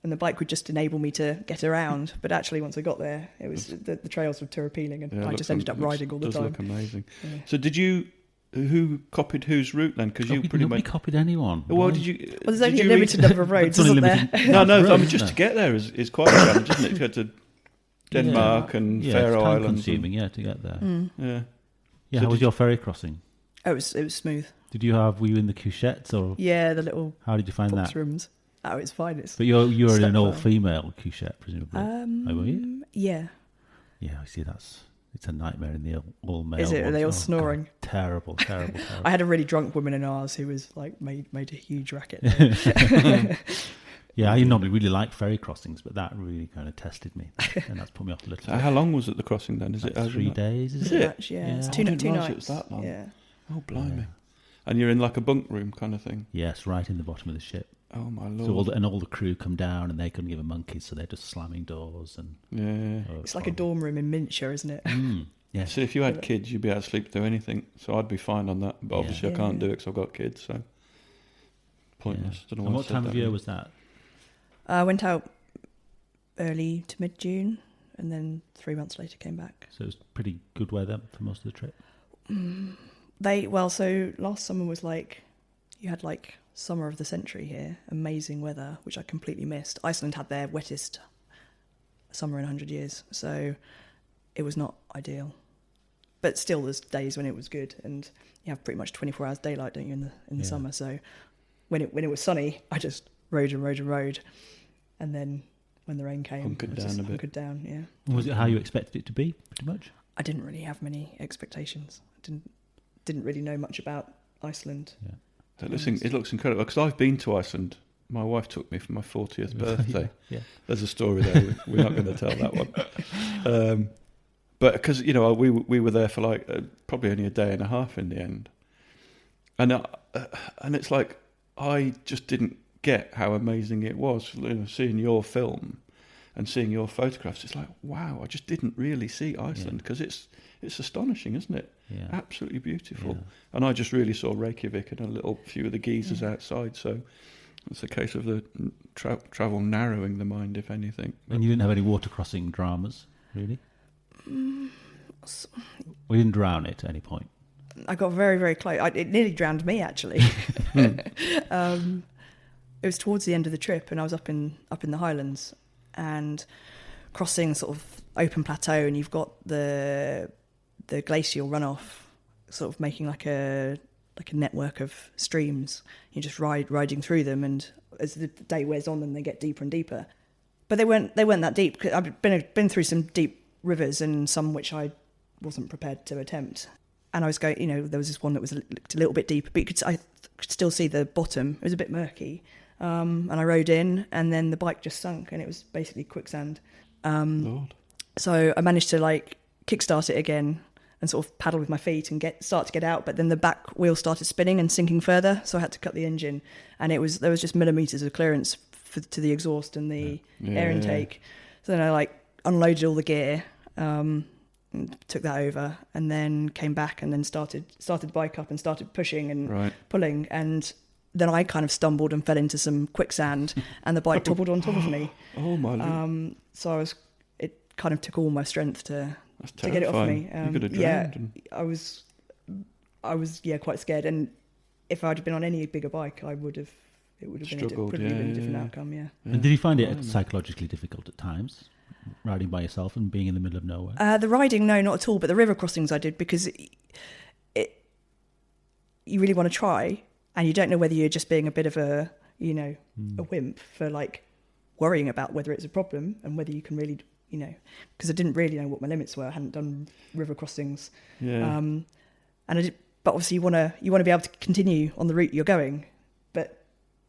[SPEAKER 3] And the bike would just enable me to get around. But actually, once I got there, it was the trails were too appealing, and I just ended up riding all the time.
[SPEAKER 1] Does look amazing. Yeah. So who copied whose route then? Because
[SPEAKER 2] nobody copied anyone.
[SPEAKER 1] Well, did you?
[SPEAKER 3] Well, there's only a limited number of roads, isn't there?
[SPEAKER 1] No. I mean, just to get there is quite a challenge, isn't it? To go to Denmark and Faroe Islands.
[SPEAKER 2] Consuming, to get there.
[SPEAKER 1] Yeah.
[SPEAKER 2] Yeah. So how was your ferry crossing?
[SPEAKER 3] Oh, it was smooth.
[SPEAKER 2] Were you in the couchettes or?
[SPEAKER 3] Yeah, the little.
[SPEAKER 2] How did you find that?
[SPEAKER 3] Rooms. Oh, it's fine.
[SPEAKER 2] But you're in an all-female couchette, presumably. Were you?
[SPEAKER 3] Yeah.
[SPEAKER 2] Yeah, I see. It's a nightmare in the all-male.
[SPEAKER 3] Is it? Are they all snoring?
[SPEAKER 2] God, terrible.
[SPEAKER 3] I had a really drunk woman in ours who was like made a huge racket.
[SPEAKER 2] Yeah, I normally really like ferry crossings, but that really kind of tested me, and that's put me off a little.
[SPEAKER 1] So how long was it the crossing then? Is it
[SPEAKER 2] 3 days?
[SPEAKER 3] Is it? Yeah, it's two nights.
[SPEAKER 1] It was that long.
[SPEAKER 3] Yeah.
[SPEAKER 1] Oh, blimey! Yeah. And you're in like a bunk room kind of thing.
[SPEAKER 2] Yes, right in the bottom of the ship.
[SPEAKER 1] Oh my lord!
[SPEAKER 2] So all the crew come down, and they couldn't give a monkey, so they're just slamming doors and.
[SPEAKER 3] It's like a dorm room in miniature, isn't it?
[SPEAKER 2] Yeah.
[SPEAKER 1] So if you had kids, you'd be able to sleep through anything. So I'd be fine on that, but obviously I can't do it because I've got kids. So pointless.
[SPEAKER 2] Yeah. And what time of year was that?
[SPEAKER 3] I went out early to mid-June, and then 3 months later came back.
[SPEAKER 2] So it was pretty good weather for most of the trip.
[SPEAKER 3] So last summer was you had summer of the century here, amazing weather, which I completely missed. Iceland had their wettest summer in 100 years, so it was not ideal. But still, there's days when it was good, and you have pretty much 24 hours daylight, don't you, in the summer? So when it was sunny, I just rode, and then when the rain came, hunkered down. Yeah.
[SPEAKER 2] Was it how you expected it to be, pretty much?
[SPEAKER 3] I didn't really have many expectations. I didn't really know much about Iceland.
[SPEAKER 1] Yeah. It looks incredible because I've been to Iceland. My wife took me for my 40th birthday. Yeah. There's a story there. We're not going to tell that one. But because we were there for probably only a day and a half in the end, and it's I just didn't get how amazing it was. Seeing your film, and seeing your photographs, it's like, wow, I just didn't really see Iceland, because it's astonishing, isn't it?
[SPEAKER 2] Yeah.
[SPEAKER 1] Absolutely beautiful.
[SPEAKER 2] Yeah.
[SPEAKER 1] And I just really saw Reykjavik and a little few of the geysers outside, so it's a case of the travel narrowing the mind, if anything.
[SPEAKER 2] And you didn't have any water crossing dramas, really? We didn't drown it at any point.
[SPEAKER 3] I got very, very close. It nearly drowned me, actually. It was towards the end of the trip, and I was up in the Highlands and crossing sort of open plateau, and you've got the glacial runoff sort of making like a network of streams. You're just riding through them, and as the day wears on, then they get deeper and deeper. But they weren't that deep. I've been through some deep rivers, and some which I wasn't prepared to attempt. And I was going, there was this one that looked a little bit deeper, but I could still see the bottom. It was a bit murky. And I rode in, and then the bike just sunk, and it was basically quicksand.
[SPEAKER 1] Lord.
[SPEAKER 3] So I managed to kickstart it again and sort of paddle with my feet and start to get out. But then the back wheel started spinning and sinking further, so I had to cut the engine. And there was just millimeters of clearance to the exhaust and the air intake. So then I unloaded all the gear, took that over, and then came back and then started the bike up and started pushing and pulling, and then I kind of stumbled and fell into some quicksand, and the bike toppled on top of me.
[SPEAKER 1] Oh my!
[SPEAKER 3] So it kind of took all my strength to get it off me.
[SPEAKER 1] You could have drowned.
[SPEAKER 3] I was quite scared, and if I'd been on any bigger bike, it would have been a different outcome. Yeah.
[SPEAKER 2] And did you find it psychologically difficult at times, riding by yourself and being in the middle of nowhere?
[SPEAKER 3] The riding, no, not at all. But the river crossings I did, because you really want to try, and you don't know whether you're just being a bit of a wimp for worrying about whether it's a problem and whether you can really, because I didn't really know what my limits were. I hadn't done river crossings.
[SPEAKER 1] Yeah.
[SPEAKER 3] But obviously you want to be able to continue on the route you're going, but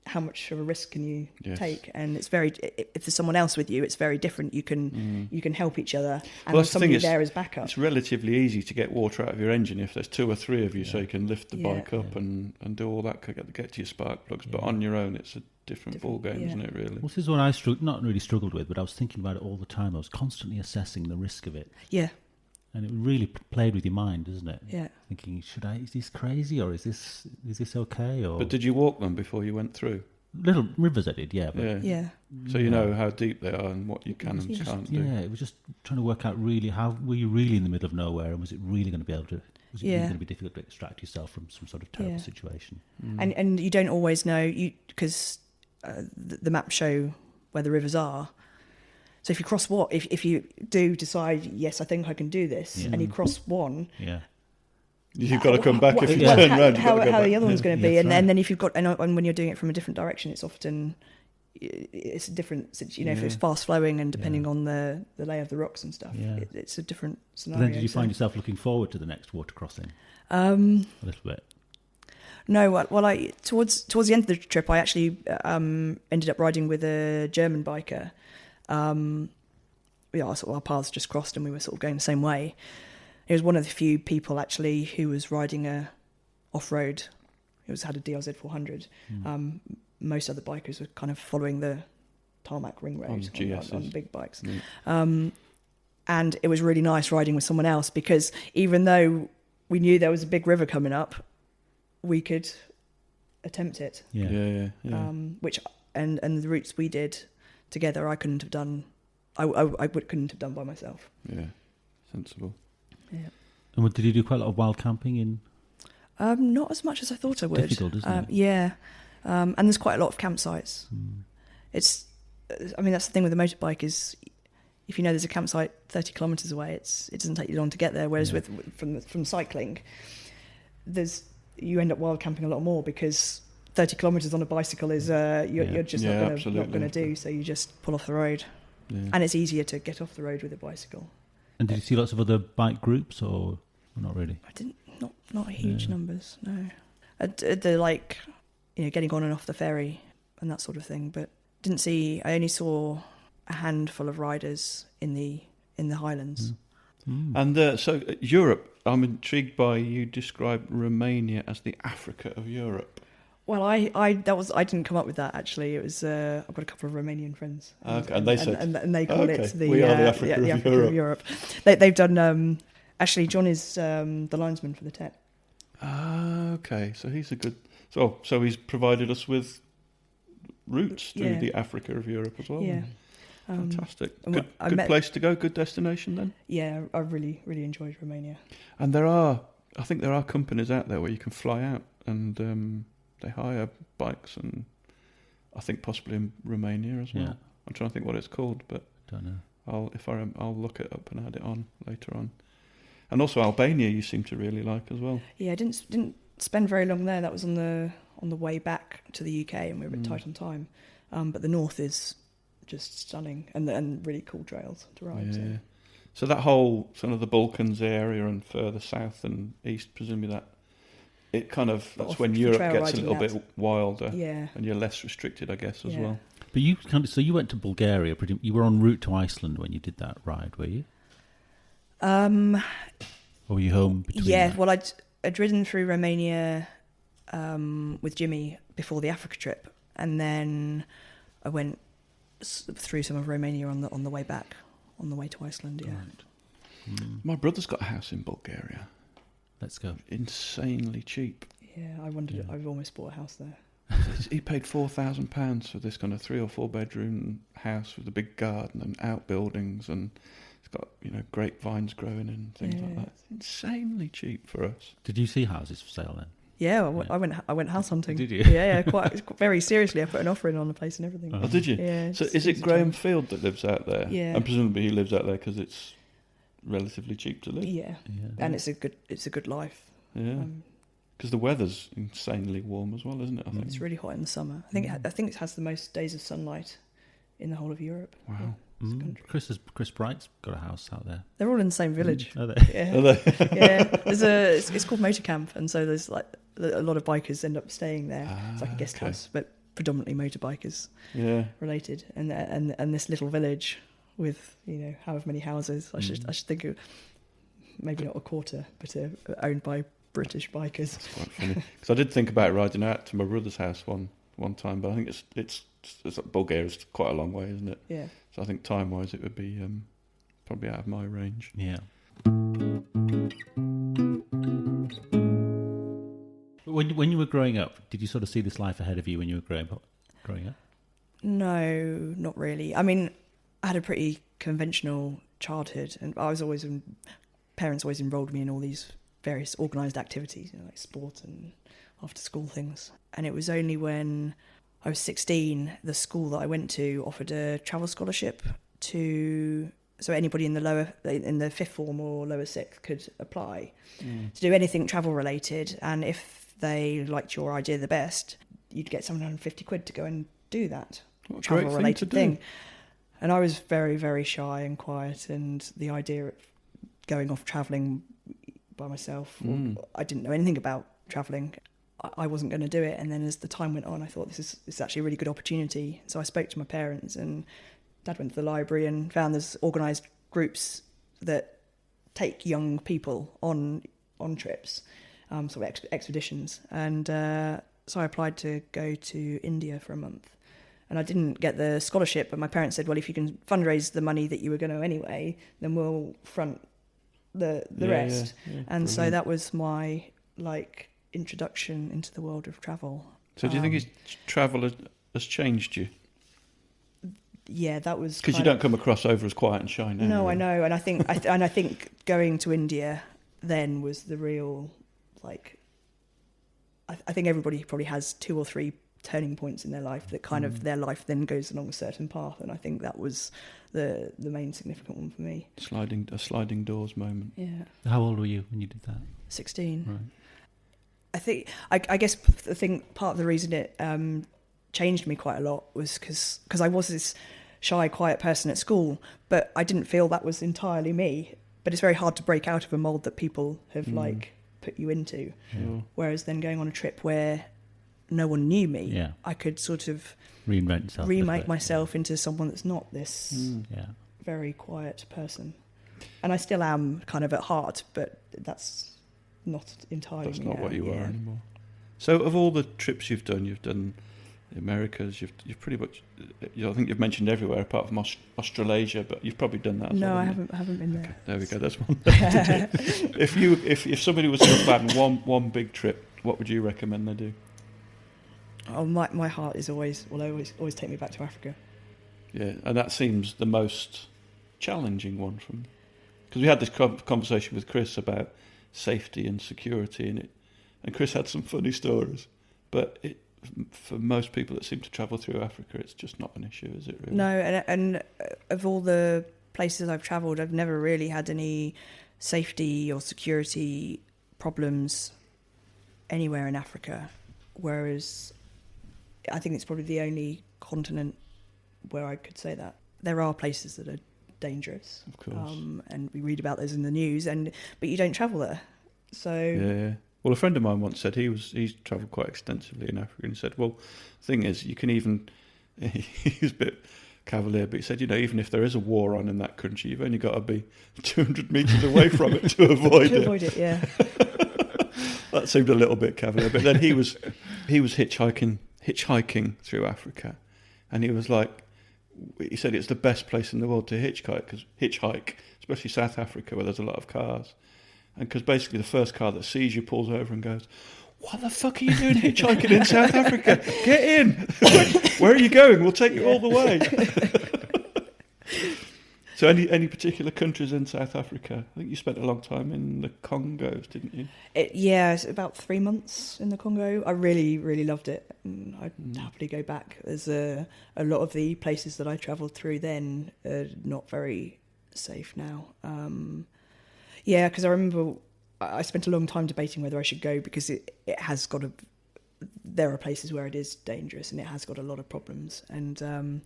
[SPEAKER 3] how much of a risk can you take? And it's if there's someone else with you, it's very different. You can help each other, and there's somebody there as backup.
[SPEAKER 1] It's relatively easy to get water out of your engine if there's 2 or 3 of you, so you can lift the bike up and do all that, get to your spark plugs. But on your own, it's a different ball game, isn't it, really?
[SPEAKER 2] Well, this is what I not really struggled with, but I was thinking about it all the time. I was constantly assessing the risk of it.
[SPEAKER 3] Yeah.
[SPEAKER 2] And it really played with your mind, doesn't it?
[SPEAKER 3] Yeah.
[SPEAKER 2] Thinking, is this crazy, or is this okay? Or
[SPEAKER 1] But did you walk them before you went through?
[SPEAKER 2] Little rivers I did, yeah. But
[SPEAKER 3] Yeah.
[SPEAKER 1] So you know how deep they are and what you can and can't do.
[SPEAKER 2] Yeah, it was just trying to work out really how were you really in the middle of nowhere, and was it really going to be able to? Was it really going to be difficult to extract yourself from some sort of terrible situation?
[SPEAKER 3] And you don't always know, because the maps show where the rivers are. So if you cross if you do decide, yes, I think I can do this, and you cross one,
[SPEAKER 1] you've got to come back if you turn around.
[SPEAKER 3] How the other one's going to be, and then if you've got, and when you're doing it from a different direction, it's often it's a different. If it's fast flowing and depending on the lay of the rocks and stuff, it's a different scenario.
[SPEAKER 2] Then did you find yourself looking forward to the next water crossing?
[SPEAKER 3] A
[SPEAKER 2] little bit.
[SPEAKER 3] No, well, I towards the end of the trip, I actually ended up riding with a German biker. Our paths just crossed, and we were sort of going the same way. He was one of the few people actually who was riding a off-road. He had a DRZ 400. Most other bikers were kind of following the tarmac ring road on big bikes. And it was really nice riding with someone else, because even though we knew there was a big river coming up, we could attempt it. Which and the routes we did together, I couldn't have done. Couldn't have done by myself.
[SPEAKER 1] Yeah, sensible.
[SPEAKER 3] Yeah.
[SPEAKER 2] And did you do quite a lot of wild camping in?
[SPEAKER 3] Not as much as I thought I would.
[SPEAKER 2] Difficult, isn't it?
[SPEAKER 3] Yeah, and there's quite a lot of campsites. That's the thing with the motorbike is, if you know there's a campsite 30 kilometres away, it doesn't take you long to get there. Whereas from cycling, you end up wild camping a lot more, because 30 kilometres on a bicycle is you're just not going to do. So you just pull off the road, and it's easier to get off the road with a bicycle.
[SPEAKER 2] And did you see lots of other bike groups, or not really?
[SPEAKER 3] I didn't. Not huge numbers. No. The getting on and off the ferry and that sort of thing, but didn't see. I only saw a handful of riders in the Highlands.
[SPEAKER 1] And so Europe, I'm intrigued by, you described Romania as the Africa of Europe.
[SPEAKER 3] Well, I didn't come up with that actually. It was I've got a couple of Romanian friends,
[SPEAKER 1] And they said,
[SPEAKER 3] and they call it the
[SPEAKER 1] we are the Africa of
[SPEAKER 3] Europe. They've done actually. John is the linesman for the TET.
[SPEAKER 1] Okay, so he's a good. So he's provided us with routes through the Africa of Europe as well.
[SPEAKER 3] Yeah,
[SPEAKER 1] fantastic. Good place to go. Good destination then.
[SPEAKER 3] Yeah, I really enjoyed Romania.
[SPEAKER 1] And I think there are companies out there where you can fly out and they hire bikes, and I think possibly in Romania as well.
[SPEAKER 2] Yeah.
[SPEAKER 1] I'm trying to think what it's called, but
[SPEAKER 2] don't know.
[SPEAKER 1] I'll look it up and add it on later on. And also Albania, you seem to really like as well.
[SPEAKER 3] Yeah, I didn't spend very long there. That was on the way back to the UK, and we were a bit tight on time. But the north is just stunning, and really cool trails to ride.
[SPEAKER 1] Yeah. So that whole sort of the Balkans area and further south and east, presumably that's when Europe gets a little bit wilder, and you're less restricted, I guess, as well.
[SPEAKER 2] But so you went to Bulgaria. You were en route to Iceland when you did that ride, were you? Or were you home between that?
[SPEAKER 3] Well, I'd ridden through Romania with Jimmy before the Africa trip, and then I went through some of Romania on the way back, on the way to Iceland. Yeah.
[SPEAKER 2] Right.
[SPEAKER 1] My brother's got a house in Bulgaria.
[SPEAKER 2] Let's go.
[SPEAKER 1] Insanely cheap.
[SPEAKER 3] Yeah, I wondered. I've almost bought a house there.
[SPEAKER 1] He paid £4,000 for this kind of 3 or 4 bedroom house with a big garden and outbuildings, and it's got grapevines growing and things like that. It's insanely cheap for us.
[SPEAKER 2] Did you see houses for sale then?
[SPEAKER 3] Yeah, I went house hunting.
[SPEAKER 2] Did you?
[SPEAKER 3] Yeah, quite very seriously. I put an offer in on the place and everything.
[SPEAKER 1] Oh, did you?
[SPEAKER 3] Yeah.
[SPEAKER 1] So is it Graham Field that lives out there?
[SPEAKER 3] Yeah.
[SPEAKER 1] And presumably he lives out there because it's relatively cheap to live.
[SPEAKER 3] Yeah. And it's a good life.
[SPEAKER 1] Yeah. Because the weather's insanely warm as well, isn't it? I think
[SPEAKER 3] it's really hot in the summer. I think it has the most days of sunlight in the whole of Europe.
[SPEAKER 1] Wow.
[SPEAKER 3] Yeah,
[SPEAKER 2] Chris Bright's got a house out there.
[SPEAKER 3] They're all in the same village.
[SPEAKER 2] Are they?
[SPEAKER 3] Yeah.
[SPEAKER 1] Are they?
[SPEAKER 3] Yeah. It's called Motorcamp, and so there's like a lot of bikers end up staying there. It's like a guest house, but predominantly motorbikers related. And this little village with however many houses. I should think of maybe not a quarter, but owned by British bikers.
[SPEAKER 1] That's quite funny. Because I did think about riding out to my brother's house one time, but I think it's Bulgaria's quite a long way, isn't it?
[SPEAKER 3] Yeah.
[SPEAKER 1] So I think time-wise it would be probably out of my range.
[SPEAKER 2] Yeah. When you were growing up, did you sort of see this life ahead of you when you were growing up?
[SPEAKER 3] No, not really. I mean, I had a pretty conventional childhood, and parents always enrolled me in all these various organised activities, like sport and after-school things. And it was only when I was 16, the school that I went to offered a travel scholarship so anybody in the fifth form or lower sixth could apply to do anything travel related, and if they liked your idea the best, you'd get £750 to go and do that travel related thing. And I was very, very shy and quiet, and the idea of going off travelling by myself, I didn't know anything about travelling. I wasn't going to do it. And then as the time went on, I thought this is actually a really good opportunity. So I spoke to my parents, and Dad went to the library and found there's organised groups that take young people on trips, sort of expeditions. And so I applied to go to India for a month. And I didn't get the scholarship, but my parents said, well, if you can fundraise the money that you were going to anyway, then we'll front the rest. Yeah, and brilliant. So that was my introduction into the world of travel.
[SPEAKER 1] So do you think travel has changed you?
[SPEAKER 3] Yeah, that was
[SPEAKER 1] because you don't come across over as quiet and shy now.
[SPEAKER 3] No, really. I know, and I think going to India then was the real I think everybody probably has 2 or 3 turning points in their life that kind of their life then goes along a certain path, and I think that was the main significant one for me. A sliding doors moment. Yeah.
[SPEAKER 2] How old were you when you did that?
[SPEAKER 3] 16.
[SPEAKER 2] Right.
[SPEAKER 3] I think I guess part of the reason it changed me quite a lot was because I was this shy, quiet person at school, but I didn't feel that was entirely me. But it's very hard to break out of a mould that people have put you into.
[SPEAKER 1] Sure.
[SPEAKER 3] Whereas then going on a trip where no one knew me, I could sort of remake myself into someone that's not this very quiet person. And I still am kind of at heart, but that's not entirely
[SPEAKER 1] That's
[SPEAKER 3] me
[SPEAKER 1] not
[SPEAKER 3] now.
[SPEAKER 1] what you are anymore. So of all the trips you've done the Americas, you've pretty much, I think you've mentioned everywhere apart from Australasia, but you've probably done that as well.
[SPEAKER 3] No, I
[SPEAKER 1] haven't
[SPEAKER 3] haven't been there.
[SPEAKER 1] Okay, there we go. That's one thing to do. If somebody was to plan one big trip, what would you recommend they do?
[SPEAKER 3] Oh, my heart is always take me back to Africa.
[SPEAKER 1] Yeah, and that seems the most challenging one because we had this conversation with Chris about safety and security and Chris had some funny stories, but for most people that seem to travel through Africa, it's just not an issue, is it really?
[SPEAKER 3] No, and of all the places I've travelled, I've never really had any safety or security problems anywhere in Africa, whereas I think it's probably the only continent where I could say that. There are places that are dangerous,
[SPEAKER 1] of course,
[SPEAKER 3] and we read about those in the news, but you don't travel there. So
[SPEAKER 1] yeah. Well, a friend of mine once said he's travelled quite extensively in Africa, and he said, well, the thing is, you can even, he's a bit cavalier, but he said, even if there is a war on in that country, you've only got to be 200 metres away from it to avoid it.
[SPEAKER 3] To avoid it, yeah.
[SPEAKER 1] That seemed a little bit cavalier, but then he was hitchhiking through Africa, and he was like, he said it's the best place in the world to hitchhike, especially South Africa where there's a lot of cars. And because basically the first car that sees you pulls over and goes, what the fuck are you doing hitchhiking in South Africa? Get in! Where are you going? We'll take you all the way. So any particular countries in South Africa? I think you spent a long time in the Congos, didn't you?
[SPEAKER 3] It's about 3 months in the Congo. I really, really loved it. And I'd happily go back. There's a lot of the places that I travelled through then are not very safe now. Yeah, because I remember I spent a long time debating whether I should go because it has got there are places where it is dangerous and it has got a lot of problems. And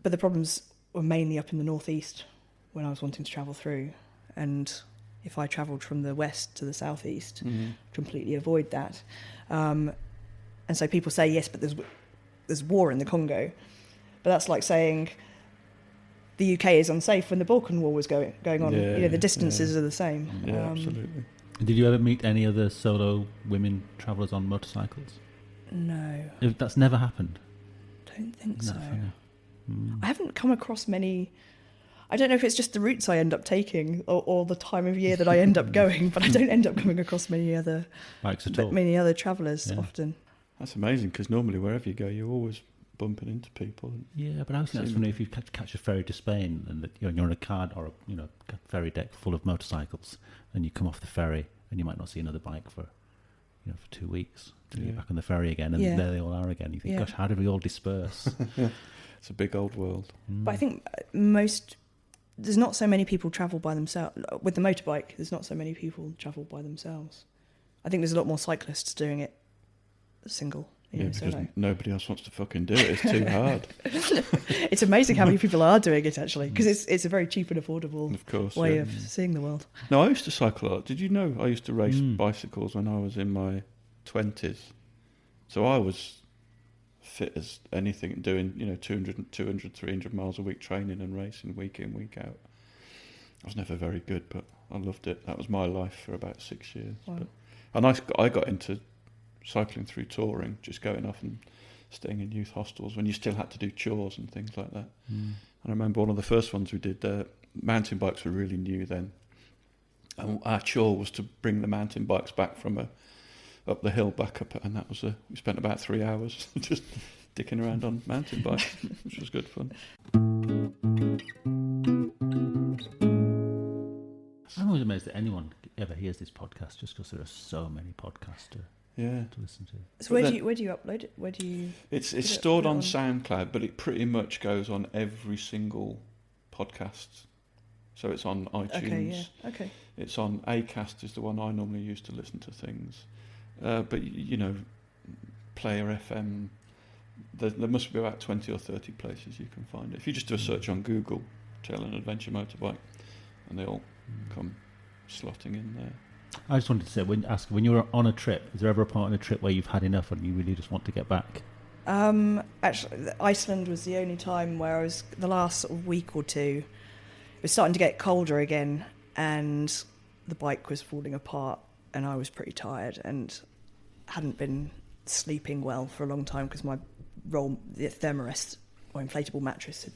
[SPEAKER 3] but the problems were mainly up in the northeast when I was wanting to travel through. And if I travelled from the west to the southeast, completely avoid that. And so people say, yes, but there's war in the Congo. But that's like saying the UK is unsafe when the Balkan War was going on.
[SPEAKER 1] Yeah,
[SPEAKER 3] the distances are the same.
[SPEAKER 1] Yeah, absolutely.
[SPEAKER 2] Did you ever meet any other solo women travellers on motorcycles?
[SPEAKER 3] No.
[SPEAKER 2] That's never happened?
[SPEAKER 3] Don't think so.
[SPEAKER 2] Funny?
[SPEAKER 3] I haven't come across many. I don't know if it's just the routes I end up taking or the time of year that I end up going, but I don't end up coming across many other
[SPEAKER 2] bikes at all.
[SPEAKER 3] Many other travellers often.
[SPEAKER 1] That's amazing because normally wherever you go, you're always bumping into people.
[SPEAKER 2] Yeah, but I was thinking that's funny if you catch a ferry to Spain and you're on a card or a ferry deck full of motorcycles, and you come off the ferry and you might not see another bike for 2 weeks till you're back on the ferry again, and there they all are again. You think, gosh, how did we all disperse?
[SPEAKER 1] It's a big old world.
[SPEAKER 3] But I think there's not so many people travel by themselves with the motorbike. There's not so many people travel by themselves. I think there's a lot more cyclists doing it single.
[SPEAKER 1] Because nobody else wants to fucking do it. It's too hard.
[SPEAKER 3] It's amazing how many people are doing it, actually, because it's a very cheap and affordable way of seeing the world.
[SPEAKER 1] No, I used to cycle a lot. Did you know I used to race bicycles when I was in my 20s? So I was fit as anything, doing 200, 300 miles a week training and racing week in, week out. I was never very good, but I loved it. That was my life for about 6 years.
[SPEAKER 3] Wow.
[SPEAKER 1] And I got into cycling through touring, just going off and staying in youth hostels when you still had to do chores and things like that. And I remember one of the first ones we did, mountain bikes were really new then. And our chore was to bring the mountain bikes back from up the hill back up, and that was we spent about 3 hours just dicking around on mountain bikes, which was good fun.
[SPEAKER 2] I'm always amazed that anyone ever hears this podcast, just because there are so many podcasts to listen to.
[SPEAKER 3] So where do you upload it? Where do you?
[SPEAKER 1] It's stored on SoundCloud, but it pretty much goes on every single podcast. So it's on iTunes.
[SPEAKER 3] Okay.
[SPEAKER 1] It's on Acast is the one I normally use to listen to things. But Player FM. There must be about 20 or 30 places you can find it. If you just do a search on Google, Trail and Adventure Motorbike, and they all come slotting in there.
[SPEAKER 2] I just wanted to say, when you were on a trip, is there ever a point on a trip where you've had enough and you really just want to get back?
[SPEAKER 3] Actually, Iceland was the only time where I was, the last week or two, it was starting to get colder again and the bike was falling apart and I was pretty tired and hadn't been sleeping well for a long time because my the Thermarest or inflatable mattress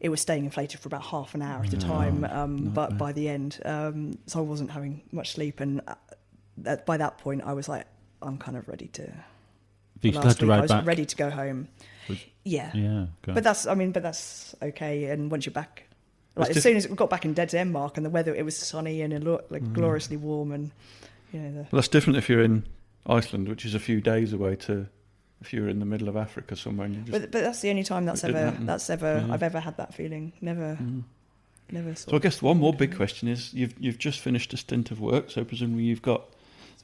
[SPEAKER 3] it was staying inflated for about half an hour at a time, but by the end, so I wasn't having much sleep, and by that point I was like, I'm kind of ready to.
[SPEAKER 2] You still had to ride
[SPEAKER 3] I was
[SPEAKER 2] back?
[SPEAKER 3] ready to go home. Yeah.
[SPEAKER 2] Okay.
[SPEAKER 3] But that's okay. And once you're back, like as soon as we got back in Dead End Mark and the weather, it was sunny and gloriously warm, and
[SPEAKER 1] Well, that's different if you're in Iceland, which is a few days away, to if you're in the middle of Africa somewhere. And you just,
[SPEAKER 3] but that's the only time I've ever had that feeling. Never.
[SPEAKER 1] So I guess one more big question is you've just finished a stint of work, so presumably you've got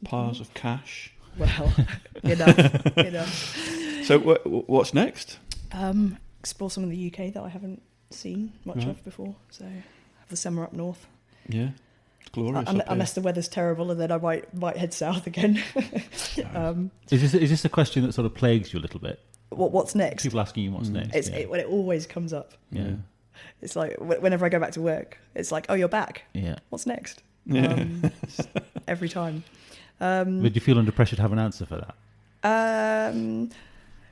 [SPEAKER 1] piles of cash.
[SPEAKER 3] Well, enough.
[SPEAKER 1] So what's next?
[SPEAKER 3] Explore some of the UK that I haven't seen much of before. So have the summer up north.
[SPEAKER 1] Yeah, it's glorious.
[SPEAKER 3] Unless the weather's terrible, and then I might head south again.
[SPEAKER 2] Is this a question that sort of plagues you a little bit?
[SPEAKER 3] What's next?
[SPEAKER 2] People asking you what's next.
[SPEAKER 3] It always comes up.
[SPEAKER 2] Yeah.
[SPEAKER 3] It's like whenever I go back to work, it's like, oh, you're back.
[SPEAKER 2] Yeah.
[SPEAKER 3] What's next?
[SPEAKER 1] Yeah.
[SPEAKER 3] Every time.
[SPEAKER 2] But do you feel under pressure to have an answer for that?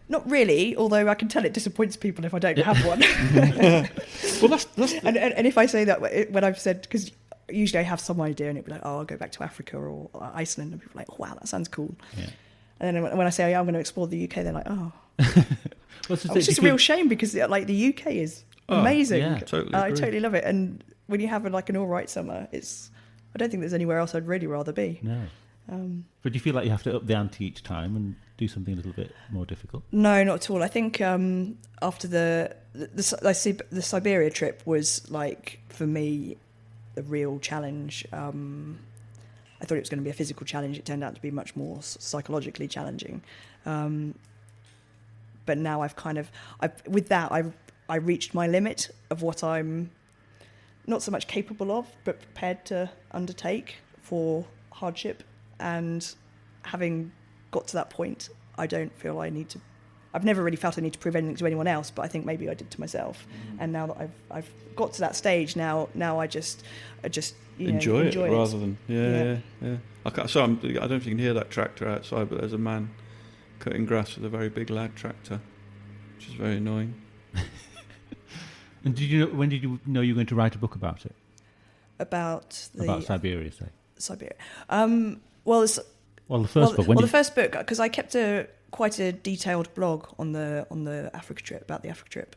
[SPEAKER 3] Not really, although I can tell it disappoints people if I don't have one.
[SPEAKER 1] Well, that's
[SPEAKER 3] and if I say that when I've said, because usually I have some idea and it'd be like, oh, I'll go back to Africa or Iceland, and people are like, oh, wow, that sounds cool. Yeah. And then when I say, oh, yeah, I'm going to explore the UK, they're like, oh. It's just a real shame because like the UK is amazing.
[SPEAKER 1] Yeah, totally
[SPEAKER 3] I totally love it. And when you have like an all right summer, I don't think there's anywhere else I'd really rather be.
[SPEAKER 2] No. But do you feel like you have to up the ante each time and do something a little bit more difficult? No,
[SPEAKER 3] not at all. I think after the Siberia trip was like, for me, a real challenge. I thought it was going to be a physical challenge. It turned out to be much more psychologically challenging. But now I reached my limit of what I'm not so much capable of, but prepared to undertake for hardship. And having got to that point, I don't feel I need to. I've never really felt I need to prove anything to anyone else, but I think maybe I did to myself. And now that I've got to that stage, now I just enjoy it
[SPEAKER 1] rather than yeah. I don't know if you can hear that tractor outside, but there's a man cutting grass with a very big lad tractor, which is very annoying.
[SPEAKER 2] And when did you know you were going to write a book about it?
[SPEAKER 3] About
[SPEAKER 2] Siberia, say.
[SPEAKER 3] Siberia. The
[SPEAKER 2] first book.
[SPEAKER 3] The first book, because I kept quite a detailed blog on the Africa trip, about the Africa trip,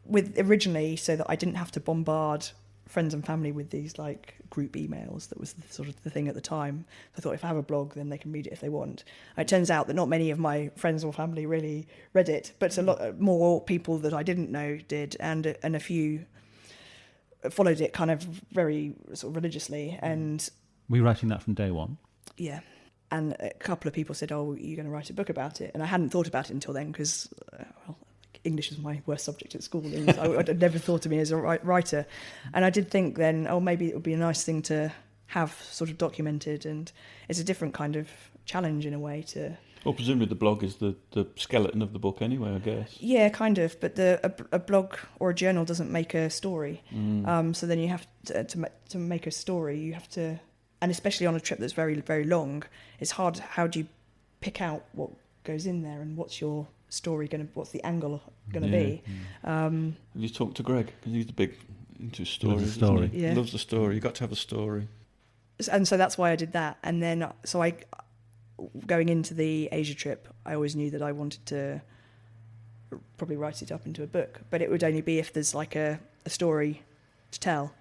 [SPEAKER 3] with originally so that I didn't have to bombard friends and family with these like group emails. That was sort of the thing at the time. I thought if I have a blog, then they can read it if they want. And it turns out that not many of my friends or family really read it, but a lot more people that I didn't know did, and a few followed it kind of very sort of religiously. And
[SPEAKER 2] were you writing that from day one?
[SPEAKER 3] Yeah. And a couple of people said, oh, you're going to write a book about it. And I hadn't thought about it until then because, English was my worst subject at school. And I'd never thought of me as a writer. And I did think then, oh, maybe it would be a nice thing to have sort of documented. And it's a different kind of challenge in a way to...
[SPEAKER 1] Well, presumably the blog is the skeleton of the book anyway, I guess.
[SPEAKER 3] Yeah, kind of. But a blog or a journal doesn't make a story. So then you have to make a story, you have to... And especially on a trip that's very, very long, it's hard. How do you pick out what goes in there and what's your story what's the angle going to be?
[SPEAKER 1] Have you talked to Greg? Because he's big into stories.
[SPEAKER 2] Loves the story.
[SPEAKER 1] He loves the story. You've got to have a story.
[SPEAKER 3] And so that's why I did that. And then, going into the Asia trip, I always knew that I wanted to probably write it up into a book, but it would only be if there's like a story to tell.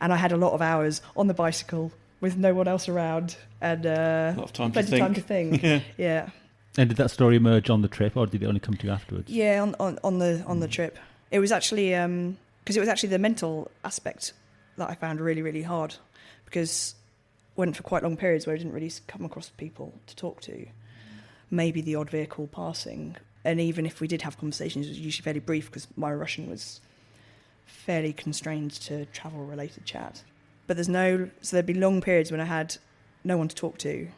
[SPEAKER 3] And I had a lot of hours on the bicycle with no one else around, and
[SPEAKER 1] a lot of time
[SPEAKER 3] to think. Yeah.
[SPEAKER 2] And did that story emerge on the trip, or did it only come to you afterwards?
[SPEAKER 3] Yeah, on the trip. It was actually because it was actually the mental aspect that I found really, really hard, because I went for quite long periods where I didn't really come across people to talk to. Maybe the odd vehicle passing, and even if we did have conversations, it was usually fairly brief because my Russian was fairly constrained to travel-related chat. But there'd be long periods when I had no one to talk to.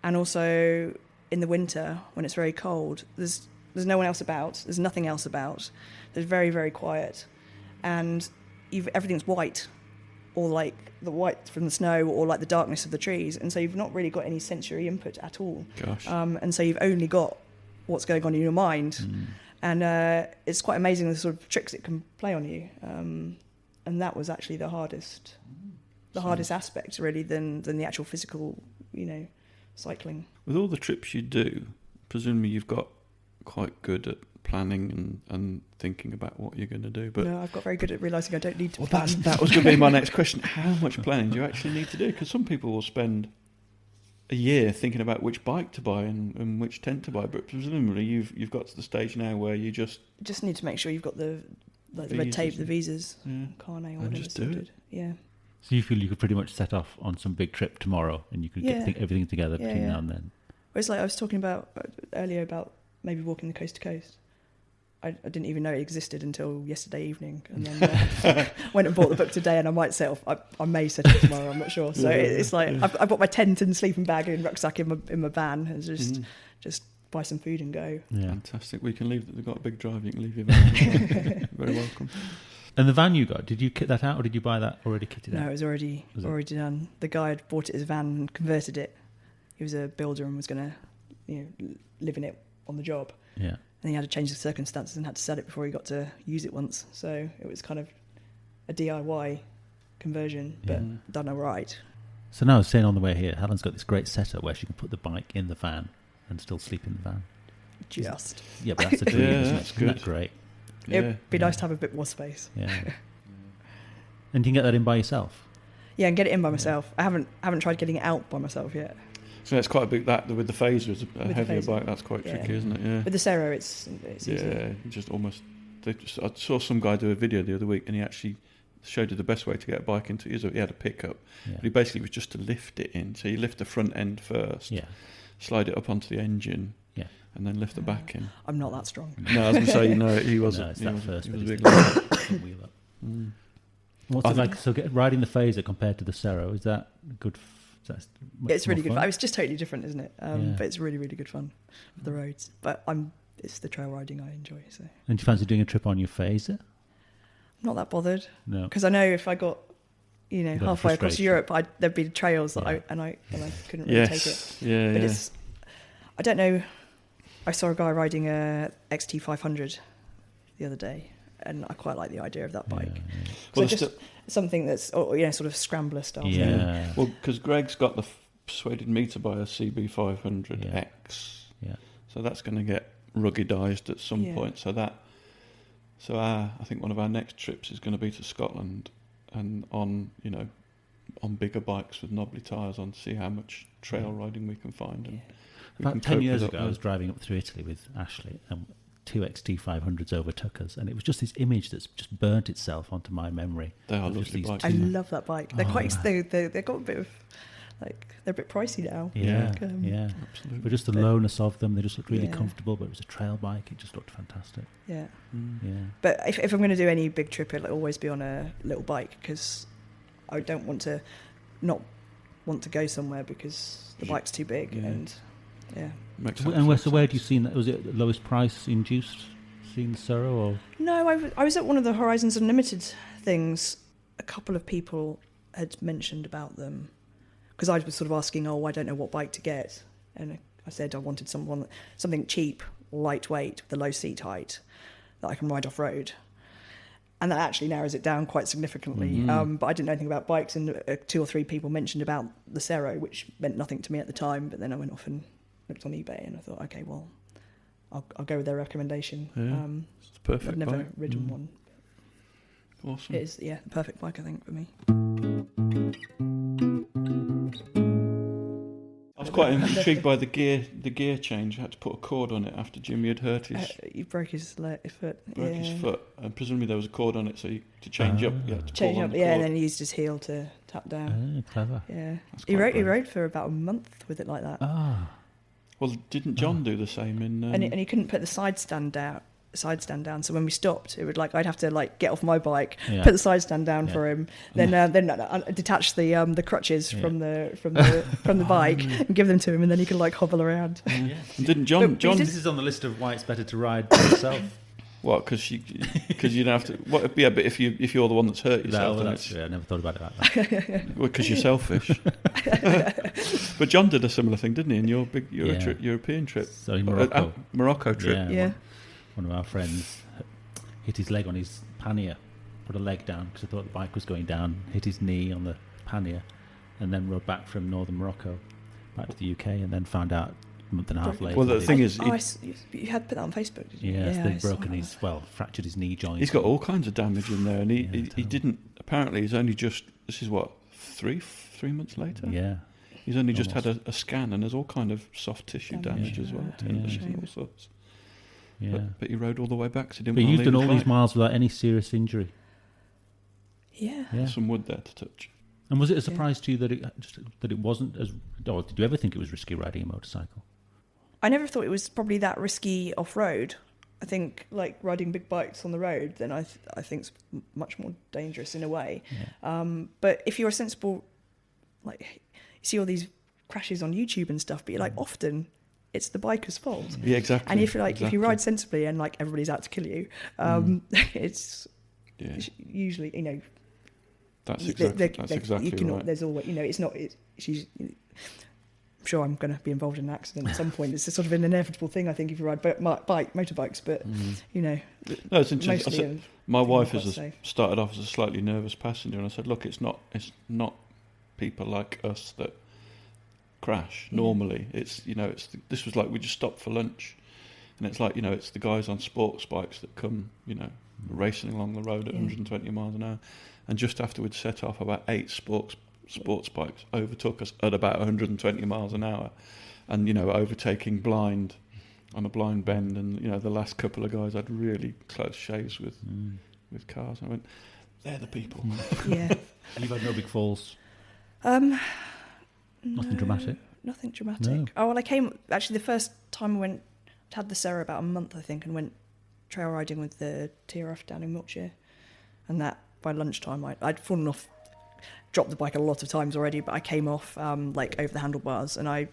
[SPEAKER 3] And also in the winter, when it's very cold, there's no one else about, there's nothing else about. There's very, very quiet. And everything's white. or like the white from the snow, or like the darkness of the trees, and so you've not really got any sensory input at all.
[SPEAKER 1] Gosh.
[SPEAKER 3] And so you've only got what's going on in your mind, and it's quite amazing the sort of tricks it can play on you. And that was actually the hardest aspect, really, than the actual physical, cycling.
[SPEAKER 1] With all the trips you do, presumably you've got quite good at planning and thinking about what you're going to do. But
[SPEAKER 3] no, I've got very good at realising I don't need to plan.
[SPEAKER 1] That was going to be my next question. How much planning do you actually need to do? Because some people will spend a year thinking about which bike to buy and which tent to buy, but presumably you've got to the stage now where you just
[SPEAKER 3] need to make sure you've got the red tape, the visas, carnet, or
[SPEAKER 1] and
[SPEAKER 3] whatever
[SPEAKER 1] just do
[SPEAKER 3] sorted.
[SPEAKER 1] it.
[SPEAKER 3] Yeah.
[SPEAKER 2] So you feel you could pretty much set off on some big trip tomorrow, and you could get everything together between now and then.
[SPEAKER 3] Whereas, like I was talking about earlier about maybe walking the coast to coast. I didn't even know it existed until yesterday evening, and then went and bought the book today, and I might set off. I may set off tomorrow. I'm not sure. So it's like I've got my tent and sleeping bag and rucksack in my van, and just buy some food and go.
[SPEAKER 2] Yeah,
[SPEAKER 1] fantastic. We can leave. They've got a big drive. You can leave your van. Very welcome.
[SPEAKER 2] And the van you got, did you kit that out, or did you buy that already kitted out?
[SPEAKER 3] No, it was already done. The guy had bought it as a van and converted it. He was a builder and was going to, live in it on the job.
[SPEAKER 2] Yeah.
[SPEAKER 3] And he had to change the circumstances and had to sell it before he got to use it once. So it was kind of a DIY conversion, but done all right.
[SPEAKER 2] So now, saying on the way here, Helen's got this great setup where she can put the bike in the van and still sleep in the van.
[SPEAKER 3] Just.
[SPEAKER 2] Yeah, but that's a dream, isn't it?
[SPEAKER 1] That's good.
[SPEAKER 2] Isn't that great?
[SPEAKER 1] Yeah.
[SPEAKER 3] It'd be nice to have a bit more space.
[SPEAKER 2] Yeah. And you can get that in by yourself?
[SPEAKER 3] Yeah, and get it in by myself. I haven't tried getting it out by myself yet.
[SPEAKER 1] So it's quite a big, that with the phasers, a heavier
[SPEAKER 3] phaser.
[SPEAKER 1] bike, that's quite tricky, isn't it? Yeah.
[SPEAKER 3] With the Cero, it's easy.
[SPEAKER 1] Yeah, just almost. I saw some guy do a video the other week, and he actually showed you the best way to get a bike into. He had a pickup, but he basically was just to lift it in. So you lift the front end first, slide it up onto the engine, and then lift the back in.
[SPEAKER 3] I'm not that strong.
[SPEAKER 1] No, I was going to say, no, he wasn't.
[SPEAKER 2] No, it's that first.
[SPEAKER 1] He was a big
[SPEAKER 2] wheel up. What's it like? So riding the Phaser compared to the Cero, is that good?
[SPEAKER 3] It's really good fun. It's just totally different, isn't it? But it's really, really good fun for the roads. But it's the trail riding I enjoy. So.
[SPEAKER 2] And do you fancy doing a trip on your Phaser?
[SPEAKER 3] I'm not that bothered.
[SPEAKER 2] No,
[SPEAKER 3] because I know if I got, halfway across Europe, there'd be trails that I couldn't really take it.
[SPEAKER 1] Yeah,
[SPEAKER 3] but it's, I don't know. I saw a guy riding a XT500 the other day, and I quite like the idea of that bike.
[SPEAKER 2] Yeah.
[SPEAKER 3] Well, just something that's sort of scrambler style.
[SPEAKER 2] Yeah.
[SPEAKER 3] Thing.
[SPEAKER 1] Well, because Greg's got persuaded me to buy a CB500X.
[SPEAKER 2] Yeah.
[SPEAKER 1] So that's going to get ruggedized at some point. So I think one of our next trips is going to be to Scotland, and on bigger bikes with knobbly tyres on, to see how much trail riding we can find. And
[SPEAKER 2] about 10 years ago, I was driving up through Italy with Ashley, and two XT500s overtook us, and it was just this image that's just burnt itself onto my memory.
[SPEAKER 1] They are lovely bikes.
[SPEAKER 3] I love that bike. They're quite. They've got a bit of they're a bit pricey now.
[SPEAKER 2] Yeah,
[SPEAKER 1] absolutely.
[SPEAKER 2] But just the lowness of them, they just looked really comfortable. But it was a trail bike; it just looked fantastic.
[SPEAKER 3] Yeah.
[SPEAKER 2] Yeah.
[SPEAKER 3] But if I'm going to do any big trip, it'll always be on a little bike, because I don't want to want to go somewhere because the bike's too big and. Yeah.
[SPEAKER 2] And where do you see that? Was it the lowest price induced seeing the Cero, or?
[SPEAKER 3] No, I was at one of the Horizons Unlimited things. A couple of people had mentioned about them, because I was sort of asking, I don't know what bike to get, and I said I wanted something cheap, lightweight, with a low seat height that I can ride off road. And that actually narrows it down quite significantly. But I didn't know anything about bikes, and 2 or 3 people mentioned about the Cero, which meant nothing to me at the time. But then I went off and looked on eBay, and I thought, okay, well, I'll go with their recommendation.
[SPEAKER 1] It's the perfect
[SPEAKER 3] I've never
[SPEAKER 1] bike.
[SPEAKER 3] ridden one.
[SPEAKER 1] Awesome.
[SPEAKER 3] It is, the perfect bike, I think, for me.
[SPEAKER 1] I was quite intrigued by the gear change. I had to put a cord on it after Jimmy had hurt his.
[SPEAKER 3] He broke his foot.
[SPEAKER 1] Broke his foot, and presumably there was a cord on it, so to change up, you had to
[SPEAKER 3] change
[SPEAKER 1] pull
[SPEAKER 3] up,
[SPEAKER 1] on the cord.
[SPEAKER 3] and then he used his heel to tap down.
[SPEAKER 2] Oh, clever.
[SPEAKER 3] Yeah,
[SPEAKER 1] That's
[SPEAKER 3] he
[SPEAKER 1] quite brave.
[SPEAKER 3] rode for about a month with it like that.
[SPEAKER 1] Well, didn't John do the same in?
[SPEAKER 3] And he couldn't put the side stand down. So when we stopped, it would I'd have to get off my bike, put the side stand down for him, then detach the crutches from the bike and give them to him, and then he could hobble around.
[SPEAKER 2] Yeah.
[SPEAKER 1] And didn't John?
[SPEAKER 2] This is on the list of why it's better to ride by yourself.
[SPEAKER 1] What? Because you don't have to. What? Yeah, but if you're the one that's hurt yourself,
[SPEAKER 2] No,
[SPEAKER 1] then
[SPEAKER 2] that's true. I never thought about it like that.
[SPEAKER 1] because you're selfish. But John did a similar thing, didn't he? In your big European trip,
[SPEAKER 2] So in Morocco,
[SPEAKER 1] Morocco trip.
[SPEAKER 3] Yeah.
[SPEAKER 2] One of our friends hit his leg on his pannier, put a leg down because I thought the bike was going down, hit his knee on the pannier, and then rode back from northern Morocco back to the UK, and then found out a month and a half later.
[SPEAKER 1] Well, the thing is,
[SPEAKER 3] you had put that on Facebook, did you?
[SPEAKER 2] yes,
[SPEAKER 3] I
[SPEAKER 2] they'd
[SPEAKER 3] saw
[SPEAKER 2] broken
[SPEAKER 3] that.
[SPEAKER 2] fractured his knee joint.
[SPEAKER 1] he's got all kinds of damage in there, and he
[SPEAKER 2] terrible.
[SPEAKER 1] didn't. Apparently, he's only just. This is what 3 months later.
[SPEAKER 2] Yeah.
[SPEAKER 1] He's only just
[SPEAKER 2] Almost.
[SPEAKER 1] had a scan, and there's all kind of soft tissue damage as well, tendons and all sorts.
[SPEAKER 2] Yeah.
[SPEAKER 1] But he rode all the way back, so he didn't
[SPEAKER 2] But
[SPEAKER 1] want to
[SPEAKER 2] you've
[SPEAKER 1] leave
[SPEAKER 2] done
[SPEAKER 1] his
[SPEAKER 2] all these
[SPEAKER 1] bike.
[SPEAKER 2] miles without any serious injury.
[SPEAKER 3] Yeah.
[SPEAKER 2] Yeah.
[SPEAKER 1] Some wood there to touch.
[SPEAKER 2] And was it a surprise to you that it wasn't as? Or did you ever think it was risky riding a motorcycle?
[SPEAKER 3] I never thought it was probably that risky off-road. I think like riding big bikes on the road, then I think it's much more dangerous in a way.
[SPEAKER 2] Yeah.
[SPEAKER 3] But if you're a sensible, like you see all these crashes on YouTube and stuff, but you're like often it's the biker's fault.
[SPEAKER 1] Yeah, exactly.
[SPEAKER 3] And if you're like if you
[SPEAKER 1] exactly.
[SPEAKER 3] ride sensibly and like everybody's out to kill you, it's
[SPEAKER 1] Yeah,
[SPEAKER 3] usually
[SPEAKER 1] that's
[SPEAKER 3] you
[SPEAKER 1] exactly
[SPEAKER 3] can
[SPEAKER 1] right.
[SPEAKER 3] there's always it's usually, I'm sure I'm going to be involved in an accident at some point. It's a sort of an inevitable thing, I think, if you ride motorbikes. But
[SPEAKER 1] No, it's interesting. I
[SPEAKER 3] mostly
[SPEAKER 1] said, my wife
[SPEAKER 3] quite
[SPEAKER 1] has
[SPEAKER 3] safe.
[SPEAKER 1] started off as a slightly nervous passenger, and I said, "Look, it's not people like us that crash normally. It's this was like we just stopped for lunch, and it's like it's the guys on sports bikes that come racing along the road at 120 miles an hour, and just after we'd set off, about 8 sports bikes overtook us at about 120 miles an hour, and overtaking blind on a blind bend, and the last couple of guys had really close shaves with cars. I went, they're the people.
[SPEAKER 3] Yeah.
[SPEAKER 2] You've had no big falls.
[SPEAKER 3] Nothing
[SPEAKER 2] dramatic?
[SPEAKER 3] Nothing dramatic.
[SPEAKER 2] No.
[SPEAKER 3] Oh, well, I came actually the first time I went. I had the Sarah about a month, I think, and went trail riding with the TRF down in Wiltshire, and that by lunchtime I'd fallen off, dropped the bike a lot of times already, but I came off like over the handlebars, and I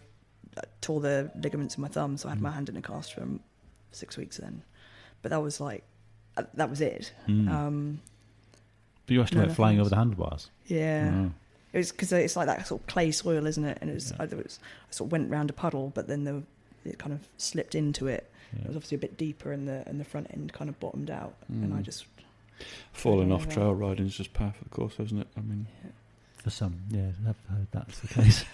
[SPEAKER 3] tore the ligaments in my thumb, so I had my hand in a cast for 6 weeks then. But that was like that was it.
[SPEAKER 2] But you actually went flying over the handlebars.
[SPEAKER 3] Yeah.
[SPEAKER 2] Oh.
[SPEAKER 3] It was because it's like that sort of clay soil, isn't it? And I sort of went round a puddle, but then it kind of slipped into it.
[SPEAKER 2] Yeah.
[SPEAKER 3] It was obviously a bit deeper, and the front end kind of bottomed out, and I just
[SPEAKER 1] Falling off
[SPEAKER 3] Yeah.
[SPEAKER 1] trail riding is just par for the course, isn't it? I mean,
[SPEAKER 2] For some, yeah, I've heard that's the case.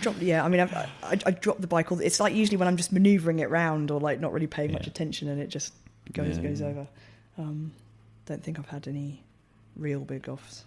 [SPEAKER 3] dropped. Yeah, I mean, I dropped the bike. It's like usually when I'm just manoeuvring it round or like not really paying much attention, and it just goes over. Don't think I've had any real big offs.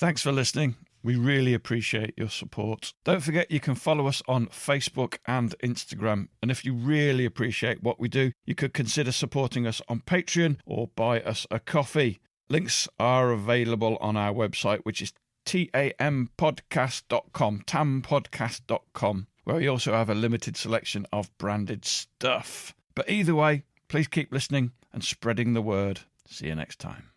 [SPEAKER 1] thanks for listening. We really appreciate your support. Don't forget you can follow us on Facebook and Instagram. And if you really appreciate what we do, you could consider supporting us on Patreon or buy us a coffee. Links are available on our website, which is tampodcast.com, tampodcast.com, where we also have a limited selection of branded stuff. But either way, please keep listening and spreading the word. See you next time.